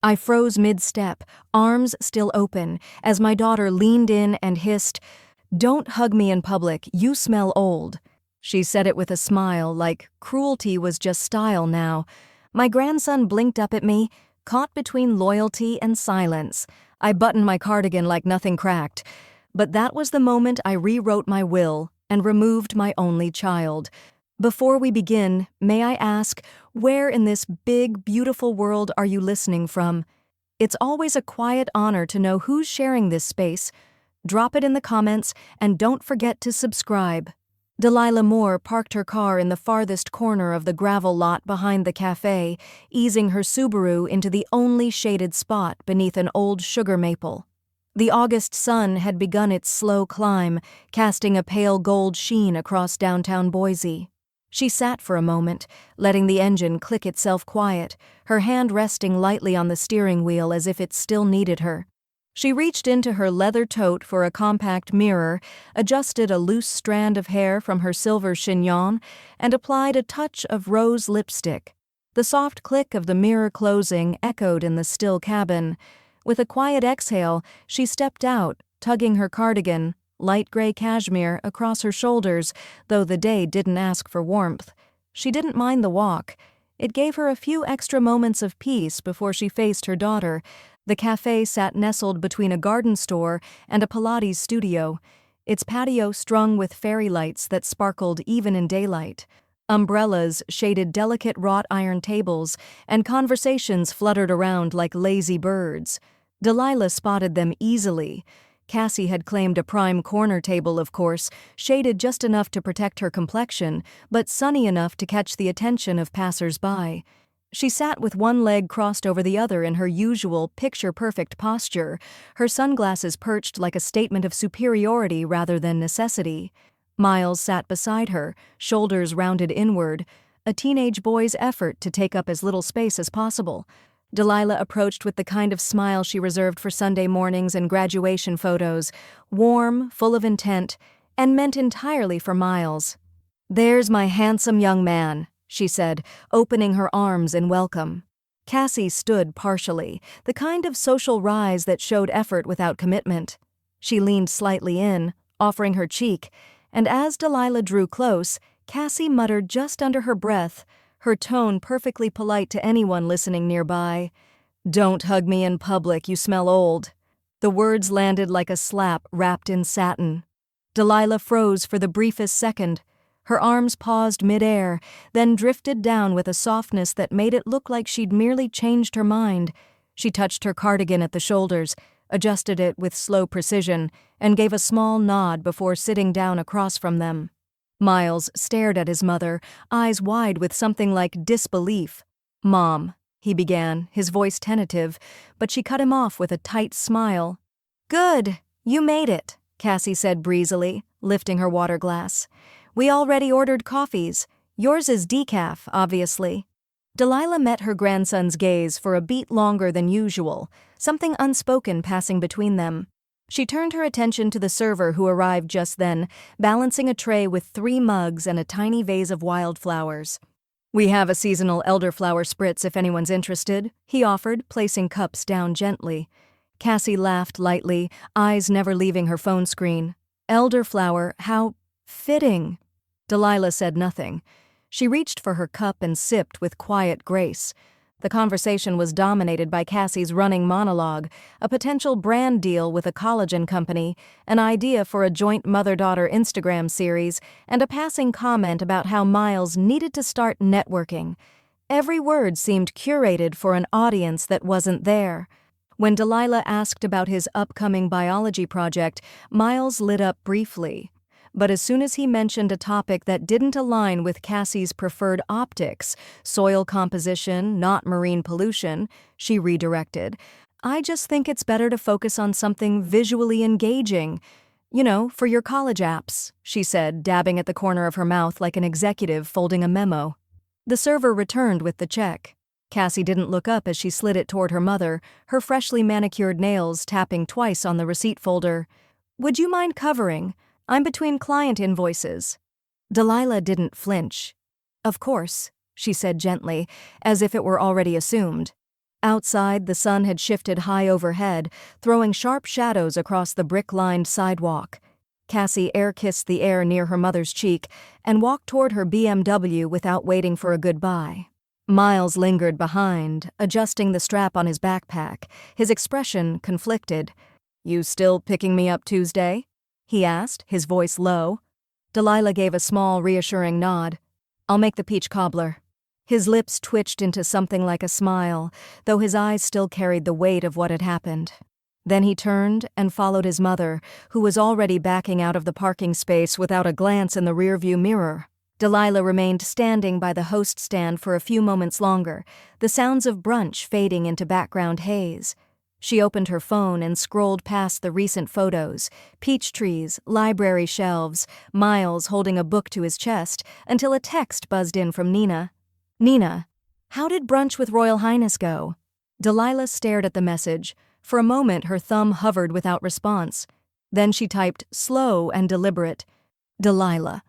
I froze mid-step, arms still open, as my daughter leaned in and hissed, "Don't hug me in public, you smell old." She said it with a smile, like cruelty was just style now. My grandson blinked up at me, caught between loyalty and silence. I buttoned my cardigan like nothing cracked. But that was the moment I rewrote my will and removed my only child. Before we begin, may I ask, where in this big, beautiful world are you listening from? It's always a quiet honor to know who's sharing this space. Drop it in the comments, and don't forget to subscribe. Delilah Moore parked her car in the farthest corner of the gravel lot behind the cafe, easing her Subaru into the only shaded spot beneath an old sugar maple. The August sun had begun its slow climb, casting a pale gold sheen across downtown Boise. She sat for a moment, letting the engine click itself quiet, her hand resting lightly on the steering wheel as if it still needed her. She reached into her leather tote for a compact mirror, adjusted a loose strand of hair from her silver chignon, and applied a touch of rose lipstick. The soft click of the mirror closing echoed in the still cabin. With a quiet exhale, she stepped out, tugging her cardigan, light gray cashmere, across her shoulders, though the day didn't ask for warmth. She didn't mind the walk. It gave her a few extra moments of peace before she faced her daughter. The cafe sat nestled between a garden store and a Pilates studio, its patio strung with fairy lights that sparkled even in daylight. Umbrellas shaded delicate wrought iron tables, and conversations fluttered around like lazy birds. Delilah spotted them easily. Cassie had claimed a prime corner table, of course, shaded just enough to protect her complexion, but sunny enough to catch the attention of passers-by. She sat with one leg crossed over the other in her usual picture-perfect posture, her sunglasses perched like a statement of superiority rather than necessity. Miles sat beside her, shoulders rounded inward, a teenage boy's effort to take up as little space as possible. Delilah approached with the kind of smile she reserved for Sunday mornings and graduation photos, warm, full of intent, and meant entirely for Miles. "There's my handsome young man," she said, opening her arms in welcome. Cassie stood partially, the kind of social rise that showed effort without commitment. She leaned slightly in, offering her cheek, and as Delilah drew close, Cassie muttered just under her breath, her tone perfectly polite to anyone listening nearby, "Don't hug me in public, you smell old." The words landed like a slap wrapped in satin. Delilah froze for the briefest second. Her arms paused mid-air, then drifted down with a softness that made it look like she'd merely changed her mind. She touched her cardigan at the shoulders, adjusted it with slow precision, and gave a small nod before sitting down across from them. Miles stared at his mother, eyes wide with something like disbelief. "Mom," he began, his voice tentative, but she cut him off with a tight smile. "Good, you made it," Cassie said breezily, lifting her water glass. "We already ordered coffees. Yours is decaf, obviously." Delilah met her grandson's gaze for a beat longer than usual, something unspoken passing between them. She turned her attention to the server who arrived just then, balancing a tray with 3 mugs and a tiny vase of wildflowers. "We have a seasonal elderflower spritz if anyone's interested," he offered, placing cups down gently. Cassie laughed lightly, eyes never leaving her phone screen. "Elderflower, how fitting." Delilah said nothing. She reached for her cup and sipped with quiet grace. The conversation was dominated by Cassie's running monologue, a potential brand deal with a collagen company, an idea for a joint mother-daughter Instagram series, and a passing comment about how Miles needed to start networking. Every word seemed curated for an audience that wasn't there. When Delilah asked about his upcoming biology project, Miles lit up briefly. But as soon as he mentioned a topic that didn't align with Cassie's preferred optics, soil composition, not marine pollution, she redirected. "I just think it's better to focus on something visually engaging. You know, for your college apps," she said, dabbing at the corner of her mouth like an executive folding a memo. The server returned with the check. Cassie didn't look up as she slid it toward her mother, her freshly manicured nails tapping twice on the receipt folder. "Would you mind covering? I'm between client invoices." Delilah didn't flinch. "Of course," she said gently, as if it were already assumed. Outside, the sun had shifted high overhead, throwing sharp shadows across the brick-lined sidewalk. Cassie air-kissed the air near her mother's cheek and walked toward her BMW without waiting for a goodbye. Miles lingered behind, adjusting the strap on his backpack, his expression conflicted. "You still picking me up Tuesday?" he asked, his voice low. Delilah gave a small, reassuring nod. "I'll make the peach cobbler." His lips twitched into something like a smile, though his eyes still carried the weight of what had happened. Then he turned and followed his mother, who was already backing out of the parking space without a glance in the rearview mirror. Delilah remained standing by the host stand for a few moments longer, the sounds of brunch fading into background haze. She opened her phone and scrolled past the recent photos, peach trees, library shelves, Miles holding a book to his chest, until a text buzzed in from Nina. "Nina, how did brunch with Royal Highness go?" Delilah stared at the message. For a moment her thumb hovered without response. Then she typed, slow and deliberate, "Delilah.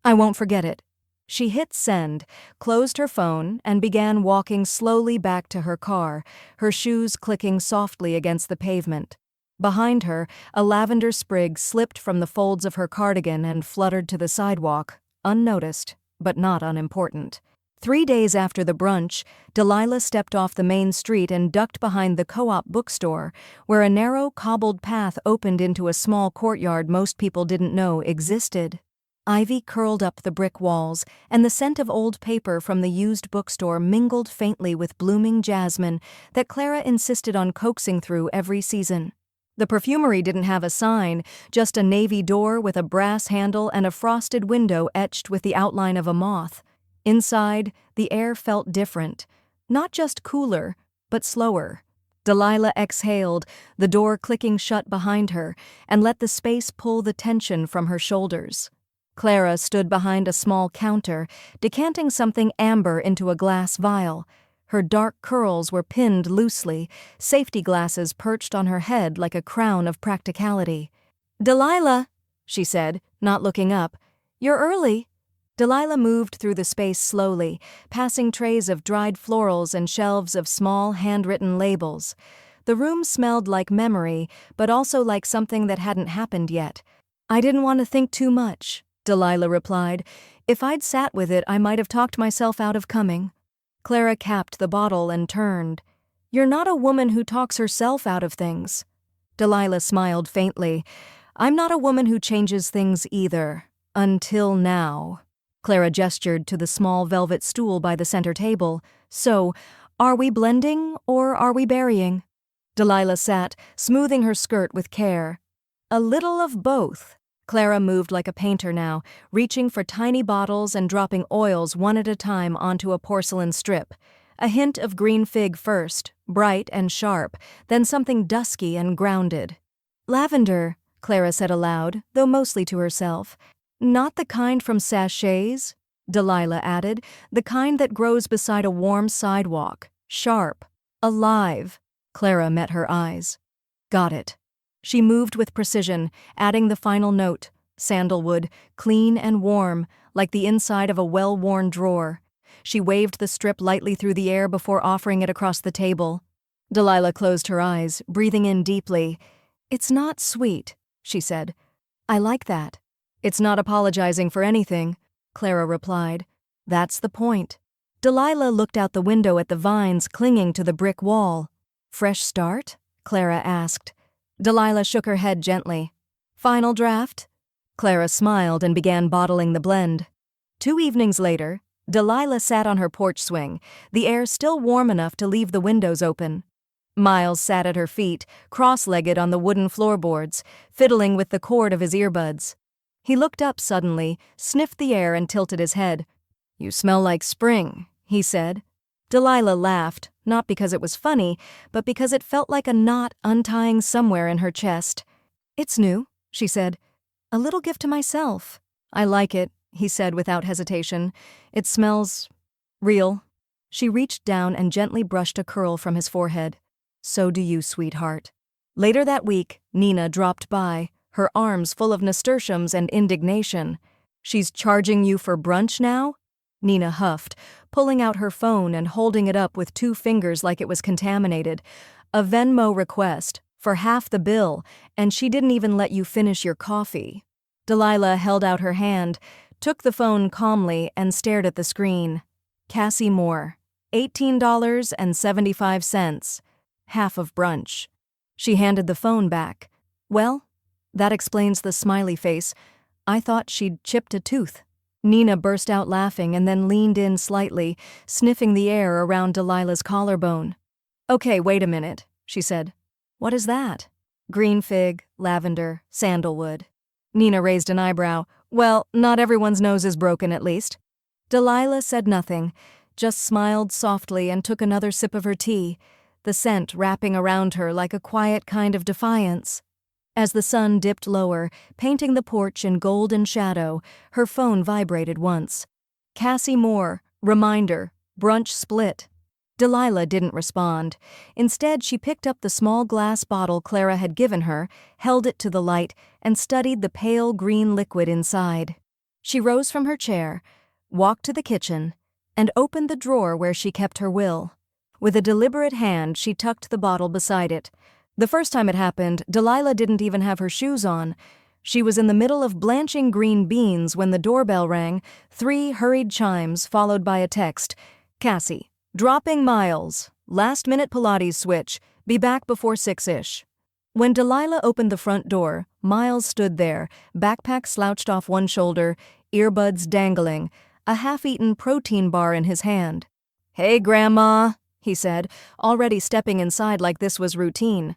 I won't forget it." She hit send, closed her phone, and began walking slowly back to her car, her shoes clicking softly against the pavement. Behind her, a lavender sprig slipped from the folds of her cardigan and fluttered to the sidewalk, unnoticed, but not unimportant. 3 days after the brunch, Delilah stepped off the main street and ducked behind the co-op bookstore, where a narrow, cobbled path opened into a small courtyard most people didn't know existed. Ivy curled up the brick walls, and the scent of old paper from the used bookstore mingled faintly with blooming jasmine that Clara insisted on coaxing through every season. The perfumery didn't have a sign, just a navy door with a brass handle and a frosted window etched with the outline of a moth. Inside, the air felt different, not just cooler, but slower. Delilah exhaled, the door clicking shut behind her, and let the space pull the tension from her shoulders. Clara stood behind a small counter, decanting something amber into a glass vial. Her dark curls were pinned loosely, safety glasses perched on her head like a crown of practicality. "Delilah," she said, not looking up, "you're early." Delilah moved through the space slowly, passing trays of dried florals and shelves of small, handwritten labels. The room smelled like memory, but also like something that hadn't happened yet. "I didn't want to think too much," Delilah replied. "If I'd sat with it, I might have talked myself out of coming." Clara capped the bottle and turned. "You're not a woman who talks herself out of things." Delilah smiled faintly. "I'm not a woman who changes things either. Until now." Clara gestured to the small velvet stool by the center table. "So, are we blending or are we burying?" Delilah sat, smoothing her skirt with care. "A little of both." Clara moved like a painter now, reaching for tiny bottles and dropping oils one at a time onto a porcelain strip. A hint of green fig first, bright and sharp, then something dusky and grounded. "Lavender," Clara said aloud, though mostly to herself. "Not the kind from sachets," Delilah added, "the kind that grows beside a warm sidewalk. Sharp. Alive." Clara met her eyes. "Got it." She moved with precision, adding the final note, sandalwood, clean and warm, like the inside of a well-worn drawer. She waved the strip lightly through the air before offering it across the table. Delilah closed her eyes, breathing in deeply. "It's not sweet," she said. "I like that." "It's not apologizing for anything," Clara replied. "That's the point." Delilah looked out the window at the vines clinging to the brick wall. "Fresh start?" Clara asked. Delilah shook her head gently. "Final draft?" Clara smiled and began bottling the blend. 2 evenings later, Delilah sat on her porch swing, the air still warm enough to leave the windows open. Miles sat at her feet, cross-legged on the wooden floorboards, fiddling with the cord of his earbuds. He looked up suddenly, sniffed the air and tilted his head. "You smell like spring," he said. Delilah laughed, not because it was funny, but because it felt like a knot untying somewhere in her chest. "It's new," she said. "A little gift to myself." "I like it," he said without hesitation. "It smells real." She reached down and gently brushed a curl from his forehead. "So do you, sweetheart." Later that week, Nina dropped by, her arms full of nasturtiums and indignation. "She's charging you for brunch now?" Nina huffed, pulling out her phone and holding it up with 2 fingers like it was contaminated. A Venmo request for half the bill, and she didn't even let you finish your coffee. Delilah held out her hand, took the phone calmly, and stared at the screen. Cassie Moore, $18.75, half of brunch. She handed the phone back. Well, that explains the smiley face. I thought she'd chipped a tooth. Nina burst out laughing and then leaned in slightly, sniffing the air around Delilah's collarbone. Okay, wait a minute, she said. What is that? Green fig, lavender, sandalwood. Nina raised an eyebrow. Well, not everyone's nose is broken, at least. Delilah said nothing, just smiled softly and took another sip of her tea, the scent wrapping around her like a quiet kind of defiance. As the sun dipped lower, painting the porch in golden shadow, her phone vibrated once. Cassie Moore, reminder, brunch split. Delilah didn't respond. Instead, she picked up the small glass bottle Clara had given her, held it to the light, and studied the pale green liquid inside. She rose from her chair, walked to the kitchen, and opened the drawer where she kept her will. With a deliberate hand, she tucked the bottle beside it. The first time it happened, Delilah didn't even have her shoes on. She was in the middle of blanching green beans when the doorbell rang, 3 hurried chimes followed by a text. Cassie, dropping Miles, last-minute Pilates switch, be back before 6-ish. When Delilah opened the front door, Miles stood there, backpack slouched off one shoulder, earbuds dangling, a half-eaten protein bar in his hand. Hey, Grandma, he said, already stepping inside like this was routine.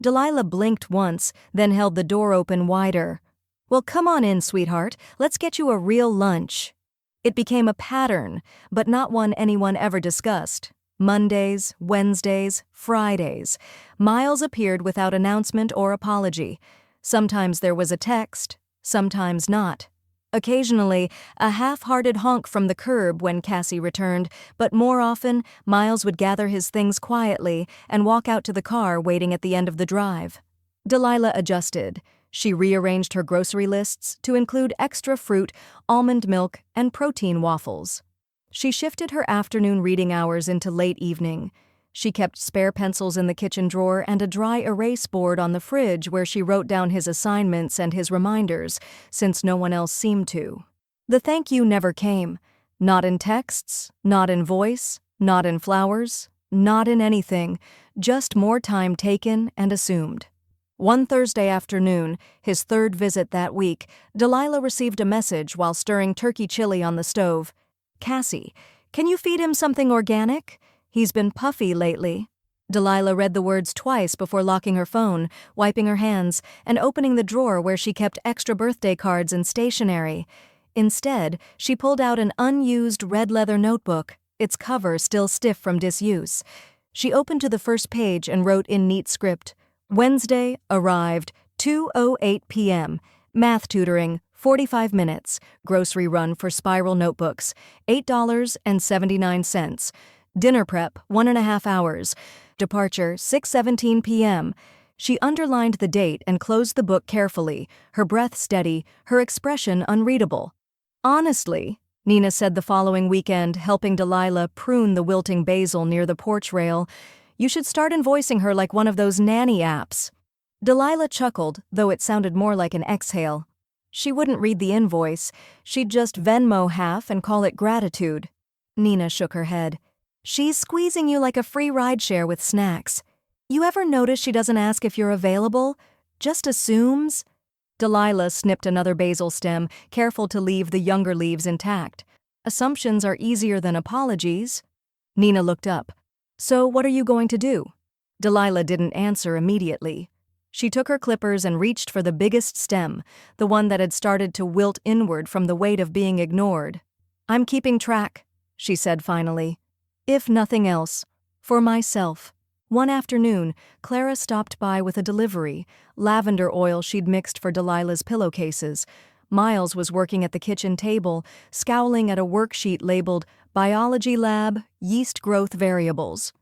Delilah blinked once, then held the door open wider. Well, come on in, sweetheart. Let's get you a real lunch. It became a pattern, but not one anyone ever discussed. Mondays, Wednesdays, Fridays. Miles appeared without announcement or apology. Sometimes there was a text, sometimes not. Occasionally, a half-hearted honk from the curb when Cassie returned, but more often, Miles would gather his things quietly and walk out to the car waiting at the end of the drive. Delilah adjusted. She rearranged her grocery lists to include extra fruit, almond milk, and protein waffles. She shifted her afternoon reading hours into late evening. She kept spare pencils in the kitchen drawer and a dry erase board on the fridge where she wrote down his assignments and his reminders, since no one else seemed to. The thank you never came. Not in texts, not in voice, not in flowers, not in anything, just more time taken and assumed. One Thursday afternoon, his 3rd visit that week, Delilah received a message while stirring turkey chili on the stove. Cassie, can you feed him something organic? He's been puffy lately. Delilah read the words twice before locking her phone, wiping her hands, and opening the drawer where she kept extra birthday cards and stationery. Instead, she pulled out an unused red leather notebook, its cover still stiff from disuse. She opened to the first page and wrote in neat script, Wednesday, arrived, 2:08 p.m., math tutoring, 45 minutes, grocery run for spiral notebooks, $8.79. Dinner prep, 1.5 hours. Departure, 6:17 p.m. She underlined the date and closed the book carefully, her breath steady, her expression unreadable. Honestly, Nina said the following weekend, helping Delilah prune the wilting basil near the porch rail, you should start invoicing her like one of those nanny apps. Delilah chuckled, though it sounded more like an exhale. She wouldn't read the invoice. She'd just Venmo half and call it gratitude. Nina shook her head. She's squeezing you like a free rideshare with snacks. You ever notice she doesn't ask if you're available? Just assumes? Delilah snipped another basil stem, careful to leave the younger leaves intact. Assumptions are easier than apologies. Nina looked up. So what are you going to do? Delilah didn't answer immediately. She took her clippers and reached for the biggest stem, the one that had started to wilt inward from the weight of being ignored. I'm keeping track, she said finally. If nothing else, for myself. One afternoon, Clara stopped by with a delivery, lavender oil she'd mixed for Delilah's pillowcases. Miles was working at the kitchen table, scowling at a worksheet labeled Biology Lab, Yeast Growth Variables.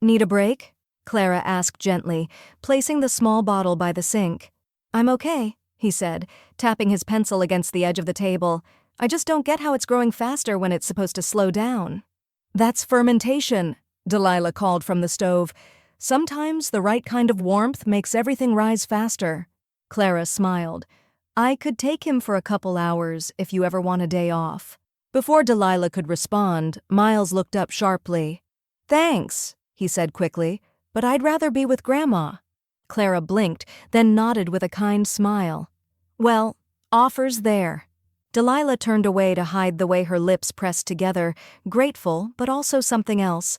Need a break? Clara asked gently, placing the small bottle by the sink. I'm okay, he said, tapping his pencil against the edge of the table. I just don't get how it's growing faster when it's supposed to slow down. That's fermentation, Delilah called from the stove. Sometimes the right kind of warmth makes everything rise faster. Clara smiled. I could take him for a couple hours if you ever want a day off. Before Delilah could respond, Miles looked up sharply. Thanks, he said quickly, but I'd rather be with Grandma. Clara blinked, then nodded with a kind smile. Well, offer's there. Delilah turned away to hide the way her lips pressed together, grateful but also something else.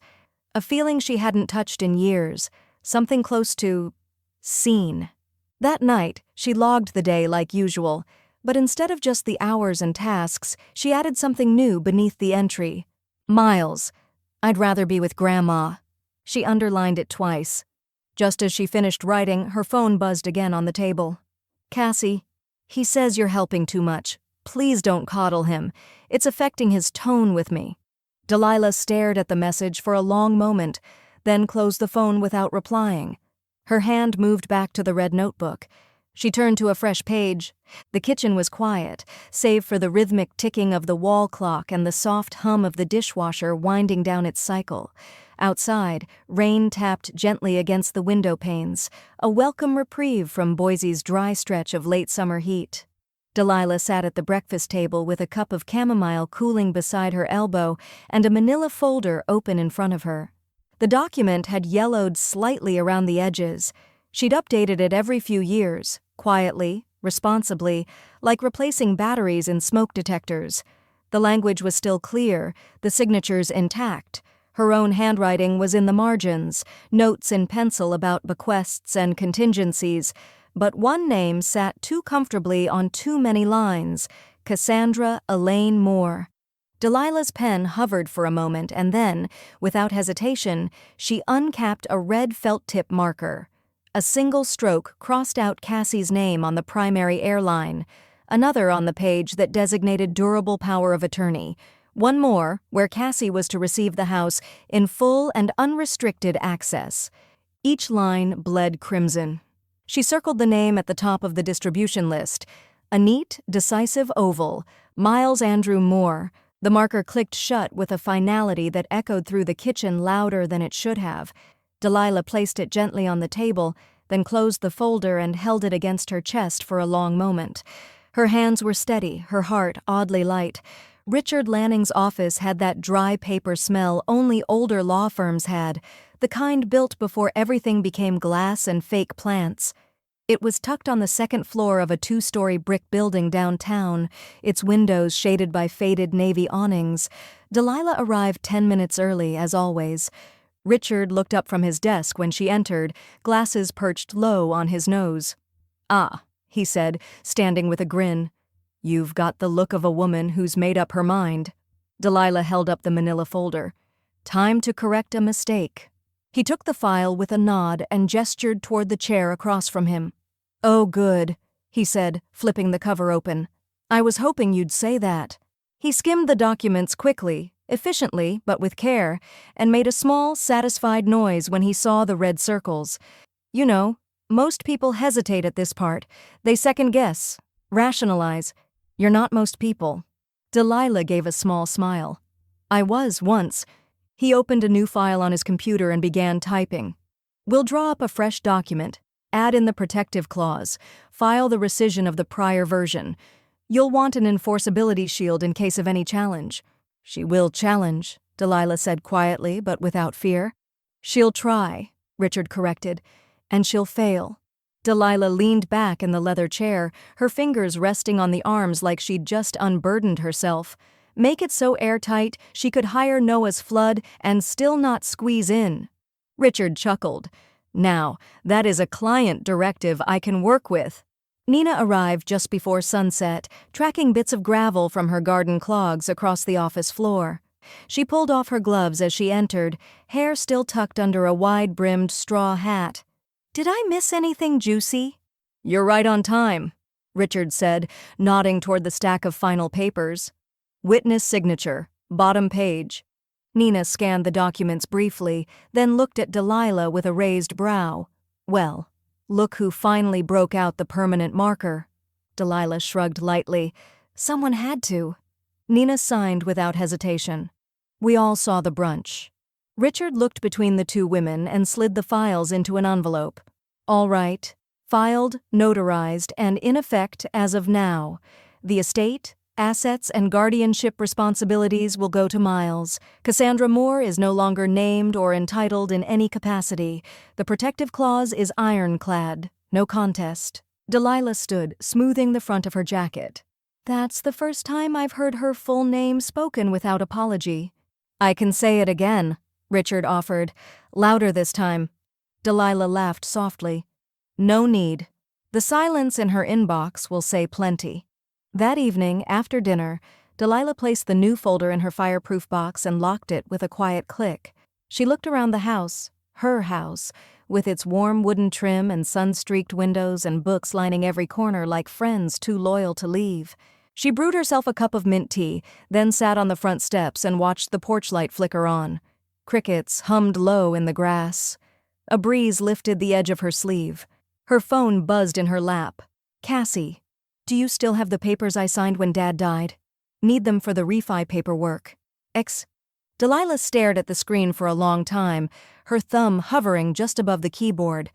A feeling she hadn't touched in years, something close to seen. That night, she logged the day like usual, but instead of just the hours and tasks, she added something new beneath the entry. Miles. I'd rather be with Grandma. She underlined it twice. Just as she finished writing, her phone buzzed again on the table. Cassie, he says you're helping too much. Please don't coddle him. It's affecting his tone with me. Delilah stared at the message for a long moment, then closed the phone without replying. Her hand moved back to the red notebook. She turned to a fresh page. The kitchen was quiet, save for the rhythmic ticking of the wall clock and the soft hum of the dishwasher winding down its cycle. Outside, rain tapped gently against the window panes, a welcome reprieve from Boise's dry stretch of late summer heat. Delilah sat at the breakfast table with a cup of chamomile cooling beside her elbow and a manila folder open in front of her. The document had yellowed slightly around the edges. She'd updated it every few years, quietly, responsibly, like replacing batteries in smoke detectors. The language was still clear, the signatures intact. Her own handwriting was in the margins, notes in pencil about bequests and contingencies, but one name sat too comfortably on too many lines: Cassandra Elaine Moore. Delilah's pen hovered for a moment and then, without hesitation, she uncapped a red felt-tip marker. A single stroke crossed out Cassie's name on the primary airline, another on the page that designated durable power of attorney, one more where Cassie was to receive the house in full and unrestricted access. Each line bled crimson. She circled the name at the top of the distribution list. A neat, decisive oval, Miles Andrew Moore. The marker clicked shut with a finality that echoed through the kitchen louder than it should have. Delilah placed it gently on the table, then closed the folder and held it against her chest for a long moment. Her hands were steady, her heart oddly light. Richard Lanning's office had that dry paper smell only older law firms had, the kind built before everything became glass and fake plants. It was tucked on the second floor of a 2-story brick building downtown, its windows shaded by faded navy awnings. Delilah arrived 10 minutes early, as always. Richard looked up from his desk when she entered, glasses perched low on his nose. "Ah," he said, standing with a grin. "You've got the look of a woman who's made up her mind." Delilah held up the manila folder. "Time to correct a mistake." He took the file with a nod and gestured toward the chair across from him. "Oh, good," he said, flipping the cover open. "I was hoping you'd say that." He skimmed the documents quickly, efficiently but with care, and made a small, satisfied noise when he saw the red circles. "You know, most people hesitate at this part. They second-guess, rationalize. You're not most people." Delilah gave a small smile. "I was once." He opened a new file on his computer and began typing. "We'll draw up a fresh document, add in the protective clause, file the rescission of the prior version. You'll want an enforceability shield in case of any challenge." "She will challenge," Delilah said quietly but without fear. "She'll try," Richard corrected, "and she'll fail." Delilah leaned back in the leather chair, her fingers resting on the arms like she'd just unburdened herself. Make it so airtight she could hire Noah's flood and still not squeeze in. Richard chuckled. "Now, that is a client directive I can work with." Nina arrived just before sunset, tracking bits of gravel from her garden clogs across the office floor. She pulled off her gloves as she entered, hair still tucked under a wide-brimmed straw hat. "Did I miss anything juicy?" "You're right on time," Richard said, nodding toward the stack of final papers. "Witness signature, bottom page." Nina scanned the documents briefly, then looked at Delilah with a raised brow. "Well, look who finally broke out the permanent marker." Delilah shrugged lightly. "Someone had to." Nina signed without hesitation. We all saw the brunch. Richard looked between the two women and slid the files into an envelope. All right. Filed, notarized, and in effect as of now. The estate, assets, and guardianship responsibilities will go to Miles. Cassandra Moore is no longer named or entitled in any capacity. The protective clause is ironclad. No contest. Delilah stood, smoothing the front of her jacket. That's the first time I've heard her full name spoken without apology. I can say it again, Richard offered, louder this time. Delilah laughed softly. No need. The silence in her inbox will say plenty. That evening, after dinner, Delilah placed the new folder in her fireproof box and locked it with a quiet click. She looked around the house, her house, with its warm wooden trim and sun-streaked windows and books lining every corner like friends too loyal to leave. She brewed herself a cup of mint tea, then sat on the front steps and watched the porch light flicker on. Crickets hummed low in the grass. A breeze lifted the edge of her sleeve. Her phone buzzed in her lap. Cassie, do you still have the papers I signed when Dad died? Need them for the refi paperwork. Delilah stared at the screen for a long time, her thumb hovering just above the keyboard.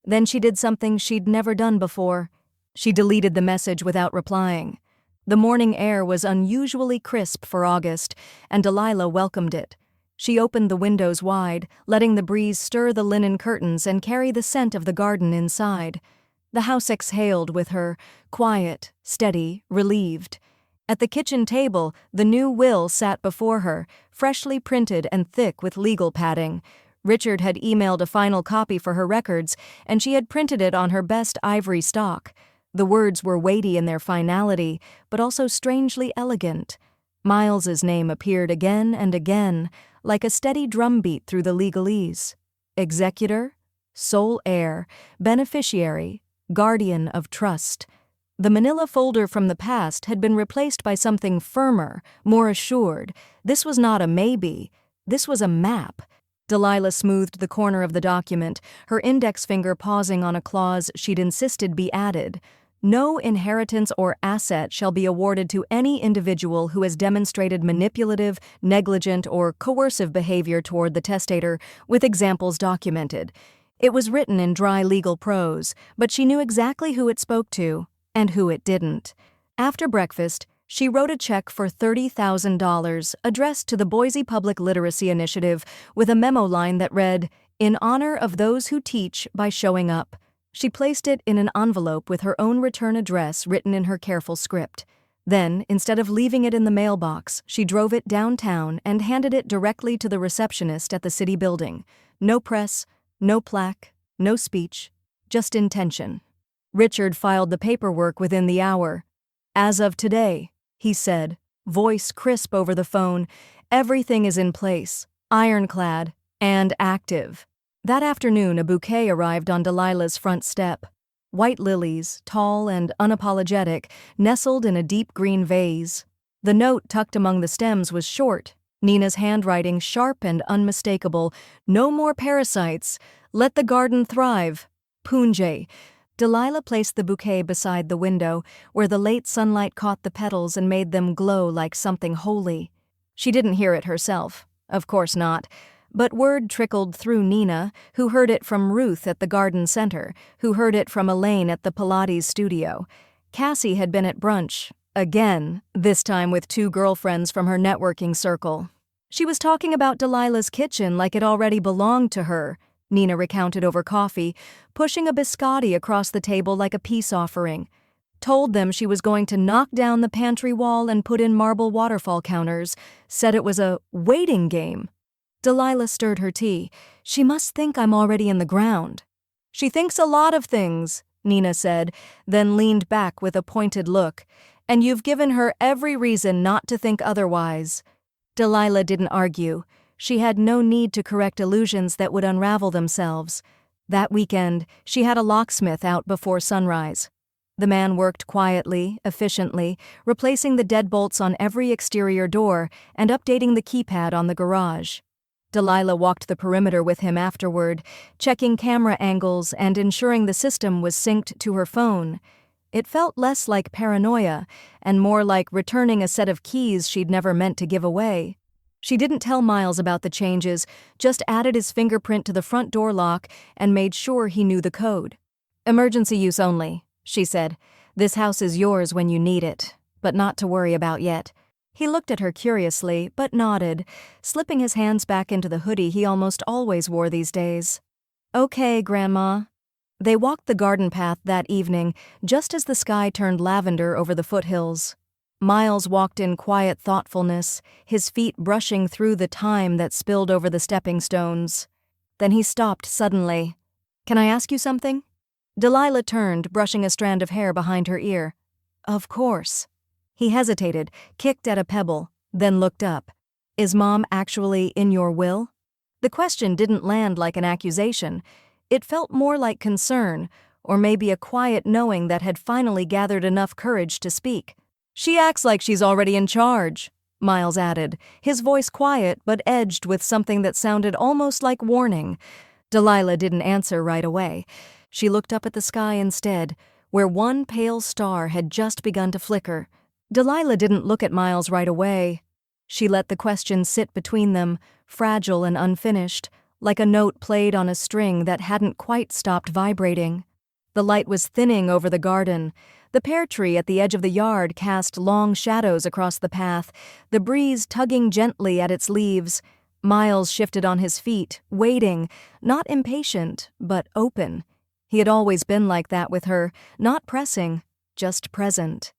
Then she did something she'd never done before. She deleted the message without replying. The morning air was unusually crisp for August, and Delilah welcomed it. She opened the windows wide, letting the breeze stir the linen curtains and carry the scent of the garden inside. The house exhaled with her, quiet, steady, relieved. At the kitchen table, the new will sat before her, freshly printed and thick with legal padding. Richard had emailed a final copy for her records, and she had printed it on her best ivory stock. The words were weighty in their finality, but also strangely elegant. Miles's name appeared again and again, like a steady drumbeat through the legalese. Executor, sole heir, beneficiary, guardian of trust. The manila folder from the past had been replaced by something firmer, more assured. This was not a maybe. This was a map. Delilah smoothed the corner of the document, her index finger pausing on a clause she'd insisted be added. No inheritance or asset shall be awarded to any individual who has demonstrated manipulative, negligent, or coercive behavior toward the testator, with examples documented. It was written in dry legal prose, but she knew exactly who it spoke to, and who it didn't. After breakfast, she wrote a check for $30,000 addressed to the Boise Public Literacy Initiative with a memo line that read, "In honor of those who teach by showing up." She placed it in an envelope with her own return address written in her careful script. Then, instead of leaving it in the mailbox, she drove it downtown and handed it directly to the receptionist at the city building. No press, no plaque, no speech, just intention. Richard filed the paperwork within the hour. "As of today," he said, voice crisp over the phone, "everything is in place, ironclad, and active." That afternoon, a bouquet arrived on Delilah's front step. White lilies, tall and unapologetic, nestled in a deep green vase. The note tucked among the stems was short, Nina's handwriting sharp and unmistakable. "No more parasites. Let the garden thrive. Punjay." Delilah placed the bouquet beside the window, where the late sunlight caught the petals and made them glow like something holy. She didn't hear it herself. Of course not. But word trickled through Nina, who heard it from Ruth at the garden center, who heard it from Elaine at the Pilates studio. Cassie had been at brunch, again, this time with two girlfriends from her networking circle. She was talking about Delilah's kitchen like it already belonged to her, Nina recounted over coffee, pushing a biscotti across the table like a peace offering. Told them she was going to knock down the pantry wall and put in marble waterfall counters, said it was a waiting game. Delilah stirred her tea. "She must think I'm already in the ground." "She thinks a lot of things," Nina said, then leaned back with a pointed look. "And you've given her every reason not to think otherwise." Delilah didn't argue. She had no need to correct illusions that would unravel themselves. That weekend, she had a locksmith out before sunrise. The man worked quietly, efficiently, replacing the deadbolts on every exterior door and updating the keypad on the garage. Delilah walked the perimeter with him afterward, checking camera angles and ensuring the system was synced to her phone. It felt less like paranoia and more like returning a set of keys she'd never meant to give away. She didn't tell Miles about the changes, just added his fingerprint to the front door lock and made sure he knew the code. "Emergency use only," she said. "This house is yours when you need it, but not to worry about yet." He looked at her curiously, but nodded, slipping his hands back into the hoodie he almost always wore these days. "Okay, Grandma." They walked the garden path that evening, just as the sky turned lavender over the foothills. Miles walked in quiet thoughtfulness, his feet brushing through the thyme that spilled over the stepping stones. Then he stopped suddenly. "Can I ask you something?" Delilah turned, brushing a strand of hair behind her ear. "Of course." He hesitated, kicked at a pebble, then looked up. "Is Mom actually in your will?" The question didn't land like an accusation. It felt more like concern, or maybe a quiet knowing that had finally gathered enough courage to speak. "She acts like she's already in charge," Miles added, his voice quiet but edged with something that sounded almost like warning. Delilah didn't answer right away. She looked up at the sky instead, where one pale star had just begun to flicker. Delilah didn't look at Miles right away. She let the question sit between them, fragile and unfinished, like a note played on a string that hadn't quite stopped vibrating. The light was thinning over the garden. The pear tree at the edge of the yard cast long shadows across the path, the breeze tugging gently at its leaves. Miles shifted on his feet, waiting, not impatient, but open. He had always been like that with her, not pressing, just present.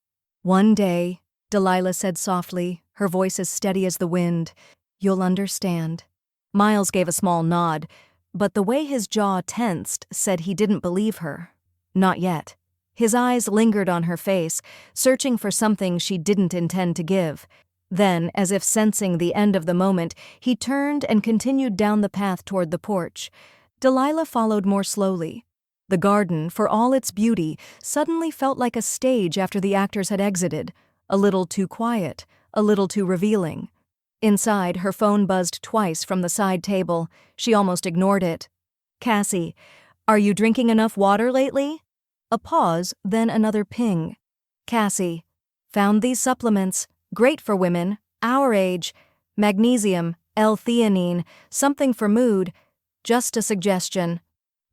"One day," Delilah said softly, her voice as steady as the wind, "you'll understand." Miles gave a small nod, but the way his jaw tensed said he didn't believe her. Not yet. His eyes lingered on her face, searching for something she didn't intend to give. Then, as if sensing the end of the moment, he turned and continued down the path toward the porch. Delilah followed more slowly. The garden, for all its beauty, suddenly felt like a stage after the actors had exited, a little too quiet, a little too revealing. Inside, her phone buzzed twice from the side table. She almost ignored it. "Cassie, are you drinking enough water lately?" A pause, then another ping. "Cassie, found these supplements. Great for women, our age. Magnesium, L-theanine, something for mood. Just a suggestion."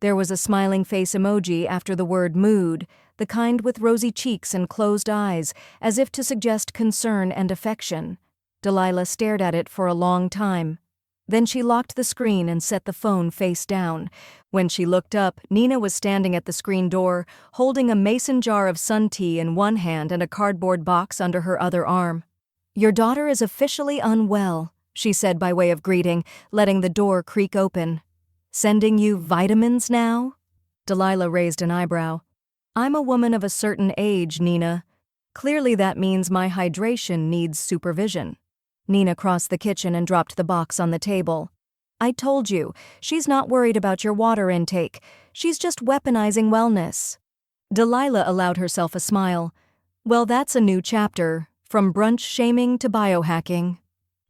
There was a smiling face emoji after the word mood, the kind with rosy cheeks and closed eyes, as if to suggest concern and affection. Delilah stared at it for a long time. Then she locked the screen and set the phone face down. When she looked up, Nina was standing at the screen door, holding a mason jar of sun tea in one hand and a cardboard box under her other arm. "Your daughter is officially unwell," she said by way of greeting, letting the door creak open. "Sending you vitamins now?" Delilah raised an eyebrow. "I'm a woman of a certain age, Nina. Clearly that means my hydration needs supervision." Nina crossed the kitchen and dropped the box on the table. "I told you, she's not worried about your water intake. She's just weaponizing wellness." Delilah allowed herself a smile. "Well, that's a new chapter, from brunch shaming to biohacking."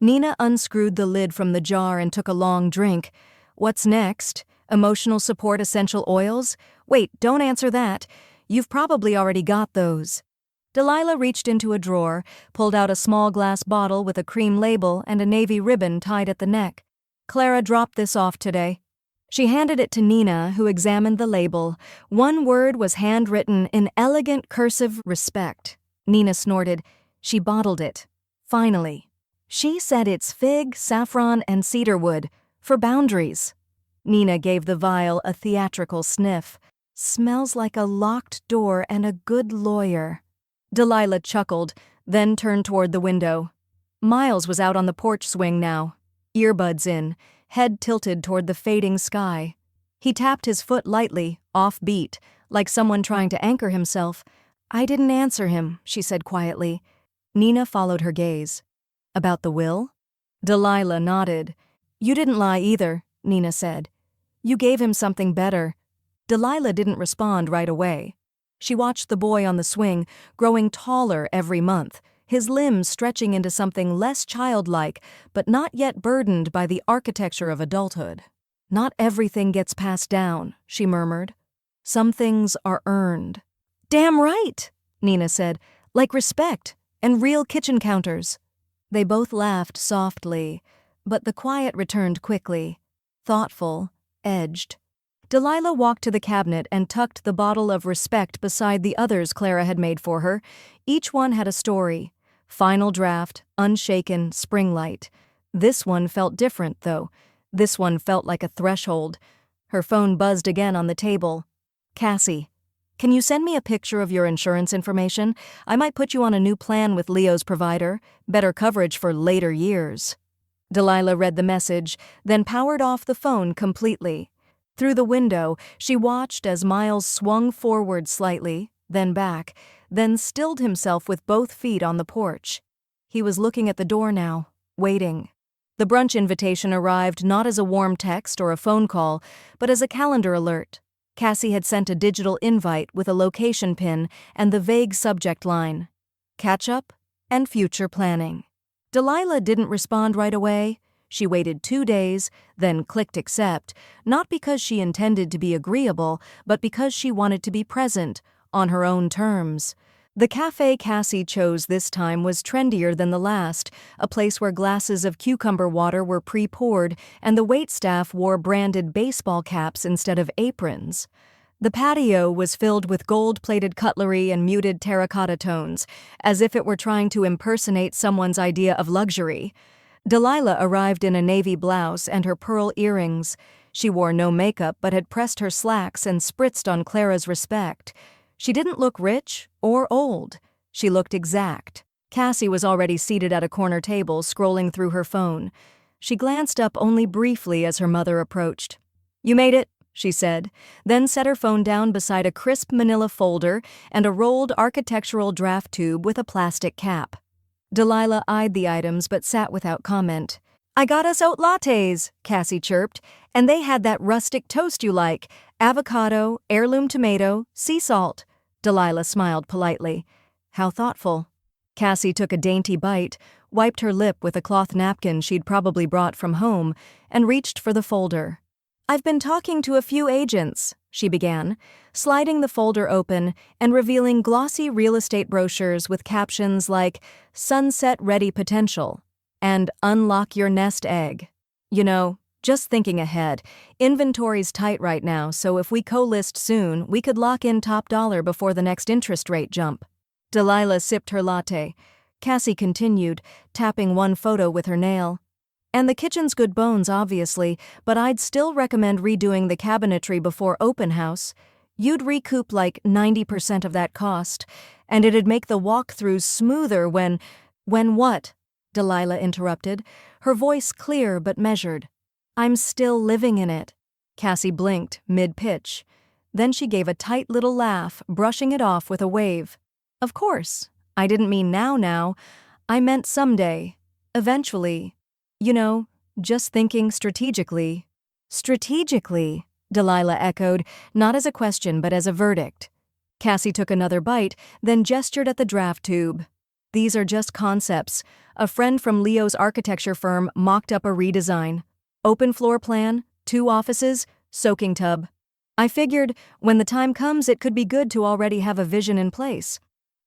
Nina unscrewed the lid from the jar and took a long drink. "What's next? Emotional support essential oils? Wait, don't answer that. You've probably already got those." Delilah reached into a drawer, pulled out a small glass bottle with a cream label and a navy ribbon tied at the neck. "Clara dropped this off today." She handed it to Nina, who examined the label. One word was handwritten in elegant cursive: respect. Nina snorted. She bottled it. Finally. She said it's fig, saffron, and cedarwood. For boundaries. Nina gave the vial a theatrical sniff. "Smells like a locked door and a good lawyer." Delilah chuckled, then turned toward the window. Miles was out on the porch swing now, earbuds in, head tilted toward the fading sky. He tapped his foot lightly, off-beat, like someone trying to anchor himself. "I didn't answer him," she said quietly. Nina followed her gaze. "About the will?" Delilah nodded. "You didn't lie either," Nina said. "You gave him something better." Delilah didn't respond right away. She watched the boy on the swing, growing taller every month, his limbs stretching into something less childlike, but not yet burdened by the architecture of adulthood. "Not everything gets passed down," she murmured. "Some things are earned." "Damn right," Nina said, "like respect and real kitchen counters." They both laughed softly, but the quiet returned quickly. Thoughtful, edged. Delilah walked to the cabinet and tucked the bottle of respect beside the others Clara had made for her. Each one had a story. Final draft, unshaken, springlight. This one felt different, though. This one felt like a threshold. Her phone buzzed again on the table. Cassie, can you send me a picture of your insurance information? I might put you on a new plan with Leo's provider. Better coverage for later years. Delilah read the message, then powered off the phone completely. Through the window, she watched as Miles swung forward slightly, then back, then stilled himself with both feet on the porch. He was looking at the door now, waiting. The brunch invitation arrived not as a warm text or a phone call, but as a calendar alert. Cassie had sent a digital invite with a location pin and the vague subject line, catch-up and future planning. Delilah didn't respond right away. She waited 2 days, then clicked accept, not because she intended to be agreeable, but because she wanted to be present, on her own terms. The cafe Cassie chose this time was trendier than the last, a place where glasses of cucumber water were pre-poured and the waitstaff wore branded baseball caps instead of aprons. The patio was filled with gold-plated cutlery and muted terracotta tones, as if it were trying to impersonate someone's idea of luxury. Delilah arrived in a navy blouse and her pearl earrings. She wore no makeup but had pressed her slacks and spritzed on Clara's respect. She didn't look rich or old. She looked exact. Cassie was already seated at a corner table, scrolling through her phone. She glanced up only briefly as her mother approached. "You made it," she said, then set her phone down beside a crisp manila folder and a rolled architectural draft tube with a plastic cap. Delilah eyed the items but sat without comment. "I got us oat lattes," Cassie chirped, "and they had that rustic toast you like. Avocado, heirloom tomato, sea salt." Delilah smiled politely. "How thoughtful." Cassie took a dainty bite, wiped her lip with a cloth napkin she'd probably brought from home, and reached for the folder. "I've been talking to a few agents," she began, sliding the folder open and revealing glossy real estate brochures with captions like "Sunset-ready potential" and "Unlock your nest egg." "You know, just thinking ahead, inventory's tight right now, so if we co-list soon, we could lock in top dollar before the next interest rate jump." Delilah sipped her latte. Cassie continued, tapping one photo with her nail. "And the kitchen's good bones, obviously, but I'd still recommend redoing the cabinetry before open house. You'd recoup like 90% of that cost, and it'd make the walkthroughs smoother when—" "When what?" Delilah interrupted, her voice clear but measured. "I'm still living in it." Cassie blinked, mid-pitch. Then she gave a tight little laugh, brushing it off with a wave. "Of course. I didn't mean now. I meant someday. Eventually. You know, just thinking strategically." "Strategically," Delilah echoed, not as a question but as a verdict. Cassie took another bite, then gestured at the draft tube. "These are just concepts. A friend from Leo's architecture firm mocked up a redesign. Open floor plan, 2 offices, soaking tub. I figured, when the time comes, it could be good to already have a vision in place."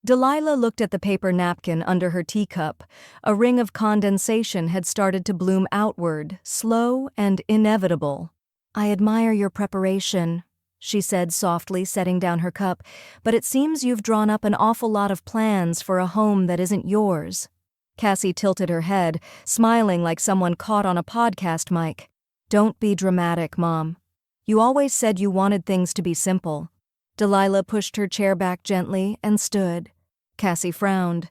Delilah looked at the paper napkin under her teacup. A ring of condensation had started to bloom outward, slow and inevitable. "I admire your preparation," she said softly, setting down her cup, "but it seems you've drawn up an awful lot of plans for a home that isn't yours." Cassie tilted her head, smiling like someone caught on a podcast mic. "Don't be dramatic, Mom. You always said you wanted things to be simple." Delilah pushed her chair back gently and stood. Cassie frowned.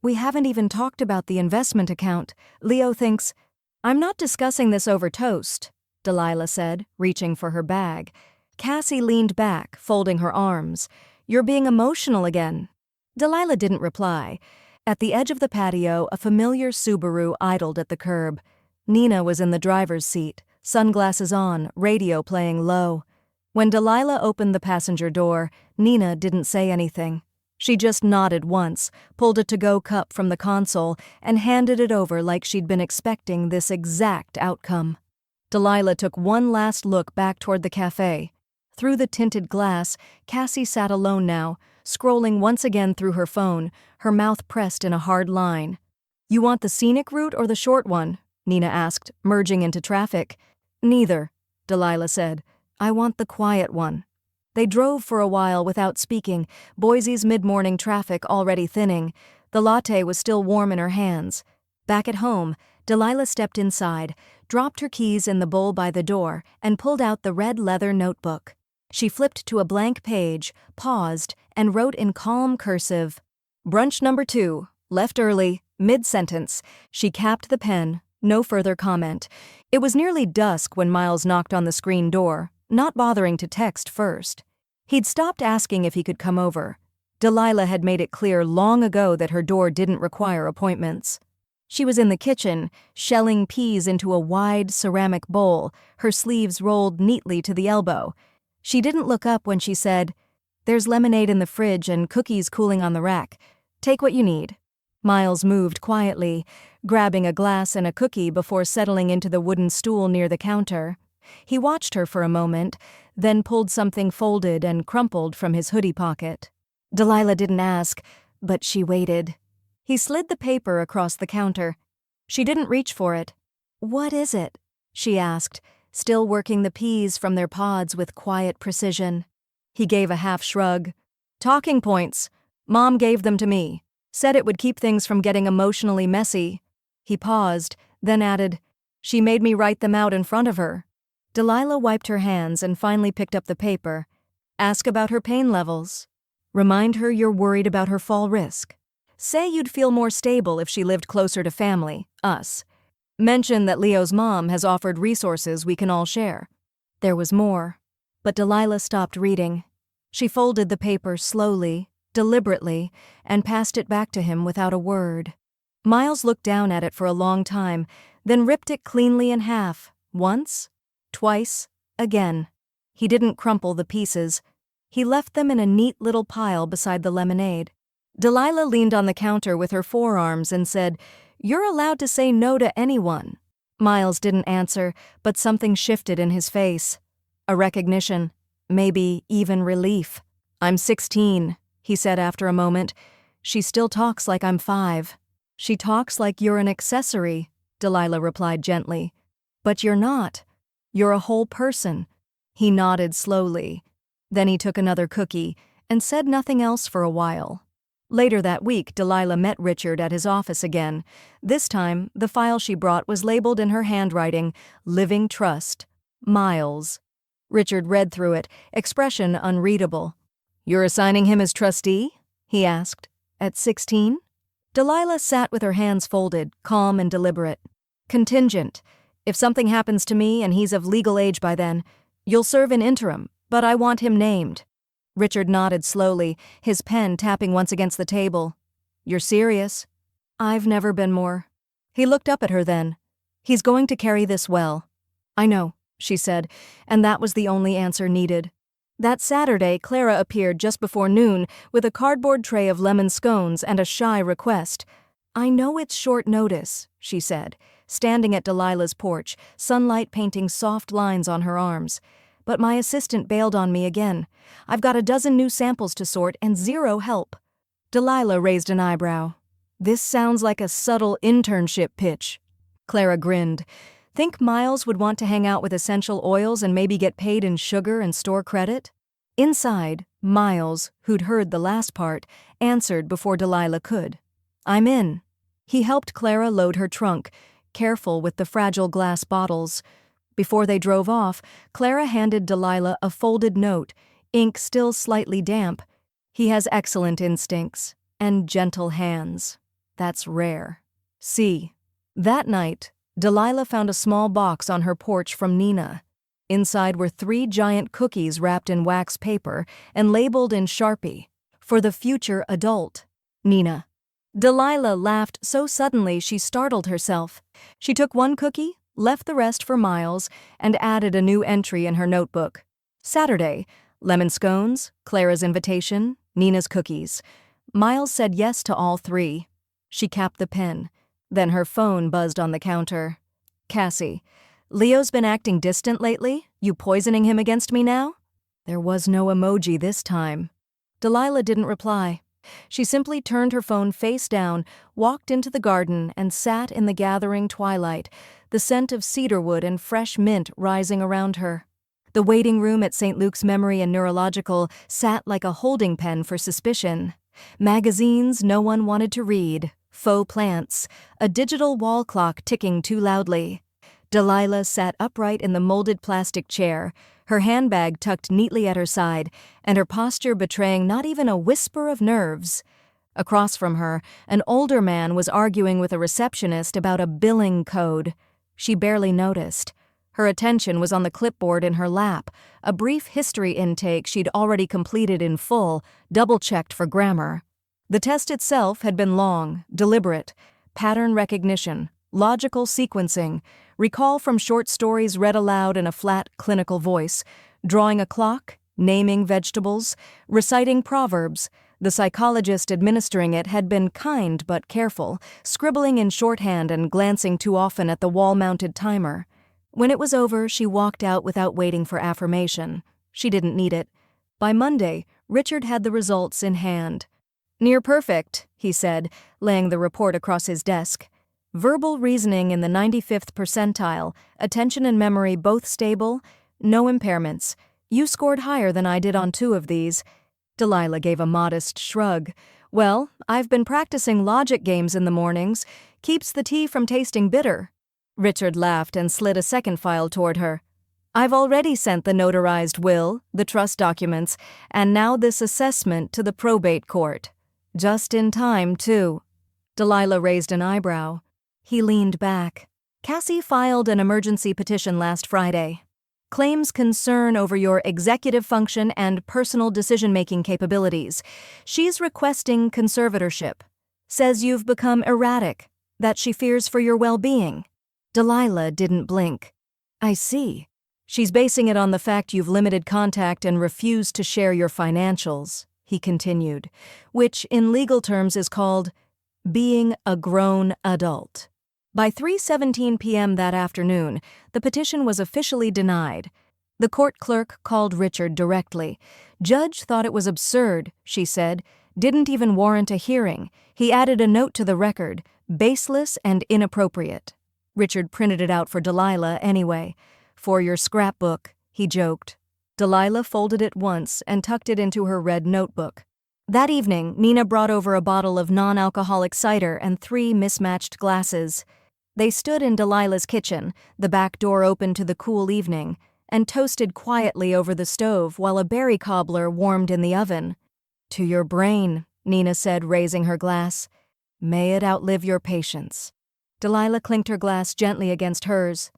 "We haven't even talked about the investment account. Leo thinks—" "I'm not discussing this over toast," Delilah said, reaching for her bag. Cassie leaned back, folding her arms. "You're being emotional again." Delilah didn't reply. At the edge of the patio, a familiar Subaru idled at the curb. Nina was in the driver's seat, sunglasses on, radio playing low. When Delilah opened the passenger door, Nina didn't say anything. She just nodded once, pulled a to-go cup from the console, and handed it over like she'd been expecting this exact outcome. Delilah took one last look back toward the cafe. Through the tinted glass, Cassie sat alone now, scrolling once again through her phone, her mouth pressed in a hard line. You want the scenic route or the short one? Nina asked, merging into traffic. Neither, Delilah said. I want the quiet one. They drove for a while without speaking, Boise's mid-morning traffic already thinning. The latte was still warm in her hands. Back at home, Delilah stepped inside, dropped her keys in the bowl by the door, and pulled out the red leather notebook. She flipped to a blank page, paused, and wrote in calm cursive, "Brunch number 2, left early, mid-sentence." She capped the pen, no further comment. It was nearly dusk when Miles knocked on the screen door, not bothering to text first. He'd stopped asking if he could come over. Delilah had made it clear long ago that her door didn't require appointments. She was in the kitchen, shelling peas into a wide ceramic bowl, her sleeves rolled neatly to the elbow. She didn't look up when she said, "There's lemonade in the fridge and cookies cooling on the rack. Take what you need." Miles moved quietly, grabbing a glass and a cookie before settling into the wooden stool near the counter. He watched her for a moment, then pulled something folded and crumpled from his hoodie pocket. Delilah didn't ask, but she waited. He slid the paper across the counter. She didn't reach for it. "What is it?" she asked, still working the peas from their pods with quiet precision. He gave a half shrug. "Talking points. Mom gave them to me. Said it would keep things from getting emotionally messy." He paused, then added, "She made me write them out in front of her." Delilah wiped her hands and finally picked up the paper. "Ask about her pain levels. Remind her you're worried about her fall risk. Say you'd feel more stable if she lived closer to family, us. Mention that Leo's mom has offered resources we can all share." There was more, but Delilah stopped reading. She folded the paper slowly, deliberately, and passed it back to him without a word. Miles looked down at it for a long time, then ripped it cleanly in half, once, twice, again. He didn't crumple the pieces. He left them in a neat little pile beside the lemonade. Delilah leaned on the counter with her forearms and said, "You're allowed to say no to anyone." Miles didn't answer, but something shifted in his face. A recognition, maybe even relief. "I'm 16, he said after a moment. "She still talks like I'm 5. "She talks like you're an accessory," Delilah replied gently. "But you're not. You're a whole person." He nodded slowly. Then he took another cookie and said nothing else for a while. Later that week, Delilah met Richard at his office again. This time, the file she brought was labeled in her handwriting, "Living Trust, Miles." Richard read through it, expression unreadable. "You're assigning him as trustee?" he asked. "At 16? Delilah sat with her hands folded, calm and deliberate. "Contingent. If something happens to me and he's of legal age by then, you'll serve in interim, but I want him named." Richard nodded slowly, his pen tapping once against the table. "You're serious?" "I've never been more." He looked up at her then. "He's going to carry this well." "I know," she said, and that was the only answer needed. That Saturday, Clara appeared just before noon with a cardboard tray of lemon scones and a shy request. "I know it's short notice," she said, standing at Delilah's porch, sunlight painting soft lines on her arms. "But my assistant bailed on me again. I've got a dozen new samples to sort and 0 help." Delilah raised an eyebrow. "This sounds like a subtle internship pitch." Clara grinned. "Think Miles would want to hang out with essential oils and maybe get paid in sugar and store credit?" Inside, Miles, who'd heard the last part, answered before Delilah could. "I'm in." He helped Clara load her trunk, careful with the fragile glass bottles. Before they drove off, Clara handed Delilah a folded note, ink still slightly damp. "He has excellent instincts and gentle hands. That's rare. See." That night, Delilah found a small box on her porch from Nina. Inside were 3 giant cookies wrapped in wax paper and labeled in Sharpie, "For the future adult, Nina." Delilah laughed so suddenly she startled herself. She took 1 cookie, left the rest for Miles, and added a new entry in her notebook. Saturday, lemon scones, Clara's invitation, Nina's cookies. Miles said yes to all 3. She capped the pen. Then her phone buzzed on the counter. "Cassie, Leo's been acting distant lately? You poisoning him against me now?" There was no emoji this time. Delilah didn't reply. She simply turned her phone face down, walked into the garden, and sat in the gathering twilight, the scent of cedarwood and fresh mint rising around her. The waiting room at St. Luke's Memory and Neurological sat like a holding pen for suspicion. Magazines no one wanted to read, faux plants, a digital wall clock ticking too loudly. Delilah sat upright in the molded plastic chair, her handbag tucked neatly at her side, and her posture betraying not even a whisper of nerves. Across from her, an older man was arguing with a receptionist about a billing code. She barely noticed. Her attention was on the clipboard in her lap, a brief history intake she'd already completed in full, double-checked for grammar. The test itself had been long, deliberate, pattern recognition, logical sequencing, recall from short stories read aloud in a flat, clinical voice, drawing a clock, naming vegetables, reciting proverbs. The psychologist administering it had been kind but careful, scribbling in shorthand and glancing too often at the wall-mounted timer. When it was over, she walked out without waiting for affirmation. She didn't need it. By Monday, Richard had the results in hand. "Near perfect," he said, laying the report across his desk. "Verbal reasoning in the 95th percentile, attention and memory both stable, no impairments. You scored higher than I did on 2 of these." Delilah gave a modest shrug. "Well, I've been practicing logic games in the mornings. Keeps the tea from tasting bitter." Richard laughed and slid a second file toward her. "I've already sent the notarized will, the trust documents, and now this assessment to the probate court. Just in time, too." Delilah raised an eyebrow. He leaned back. "Cassie filed an emergency petition last Friday. Claims concern over your executive function and personal decision-making capabilities. She's requesting conservatorship. Says you've become erratic, that she fears for your well-being." Delilah didn't blink. "I see. She's basing it on the fact you've limited contact and refused to share your financials," he continued, "which in legal terms is called being a grown adult." By 3:17 p.m. that afternoon, the petition was officially denied. The court clerk called Richard directly. "Judge thought it was absurd," she said. "Didn't even warrant a hearing. He added a note to the record, baseless and inappropriate." Richard printed it out for Delilah anyway. "For your scrapbook," he joked. Delilah folded it once and tucked it into her red notebook. That evening, Nina brought over a bottle of non-alcoholic cider and 3 mismatched glasses. They stood in Delilah's kitchen, the back door open to the cool evening, and toasted quietly over the stove while a berry cobbler warmed in the oven. "To your brain," Nina said, raising her glass. "May it outlive your patience." Delilah clinked her glass gently against hers.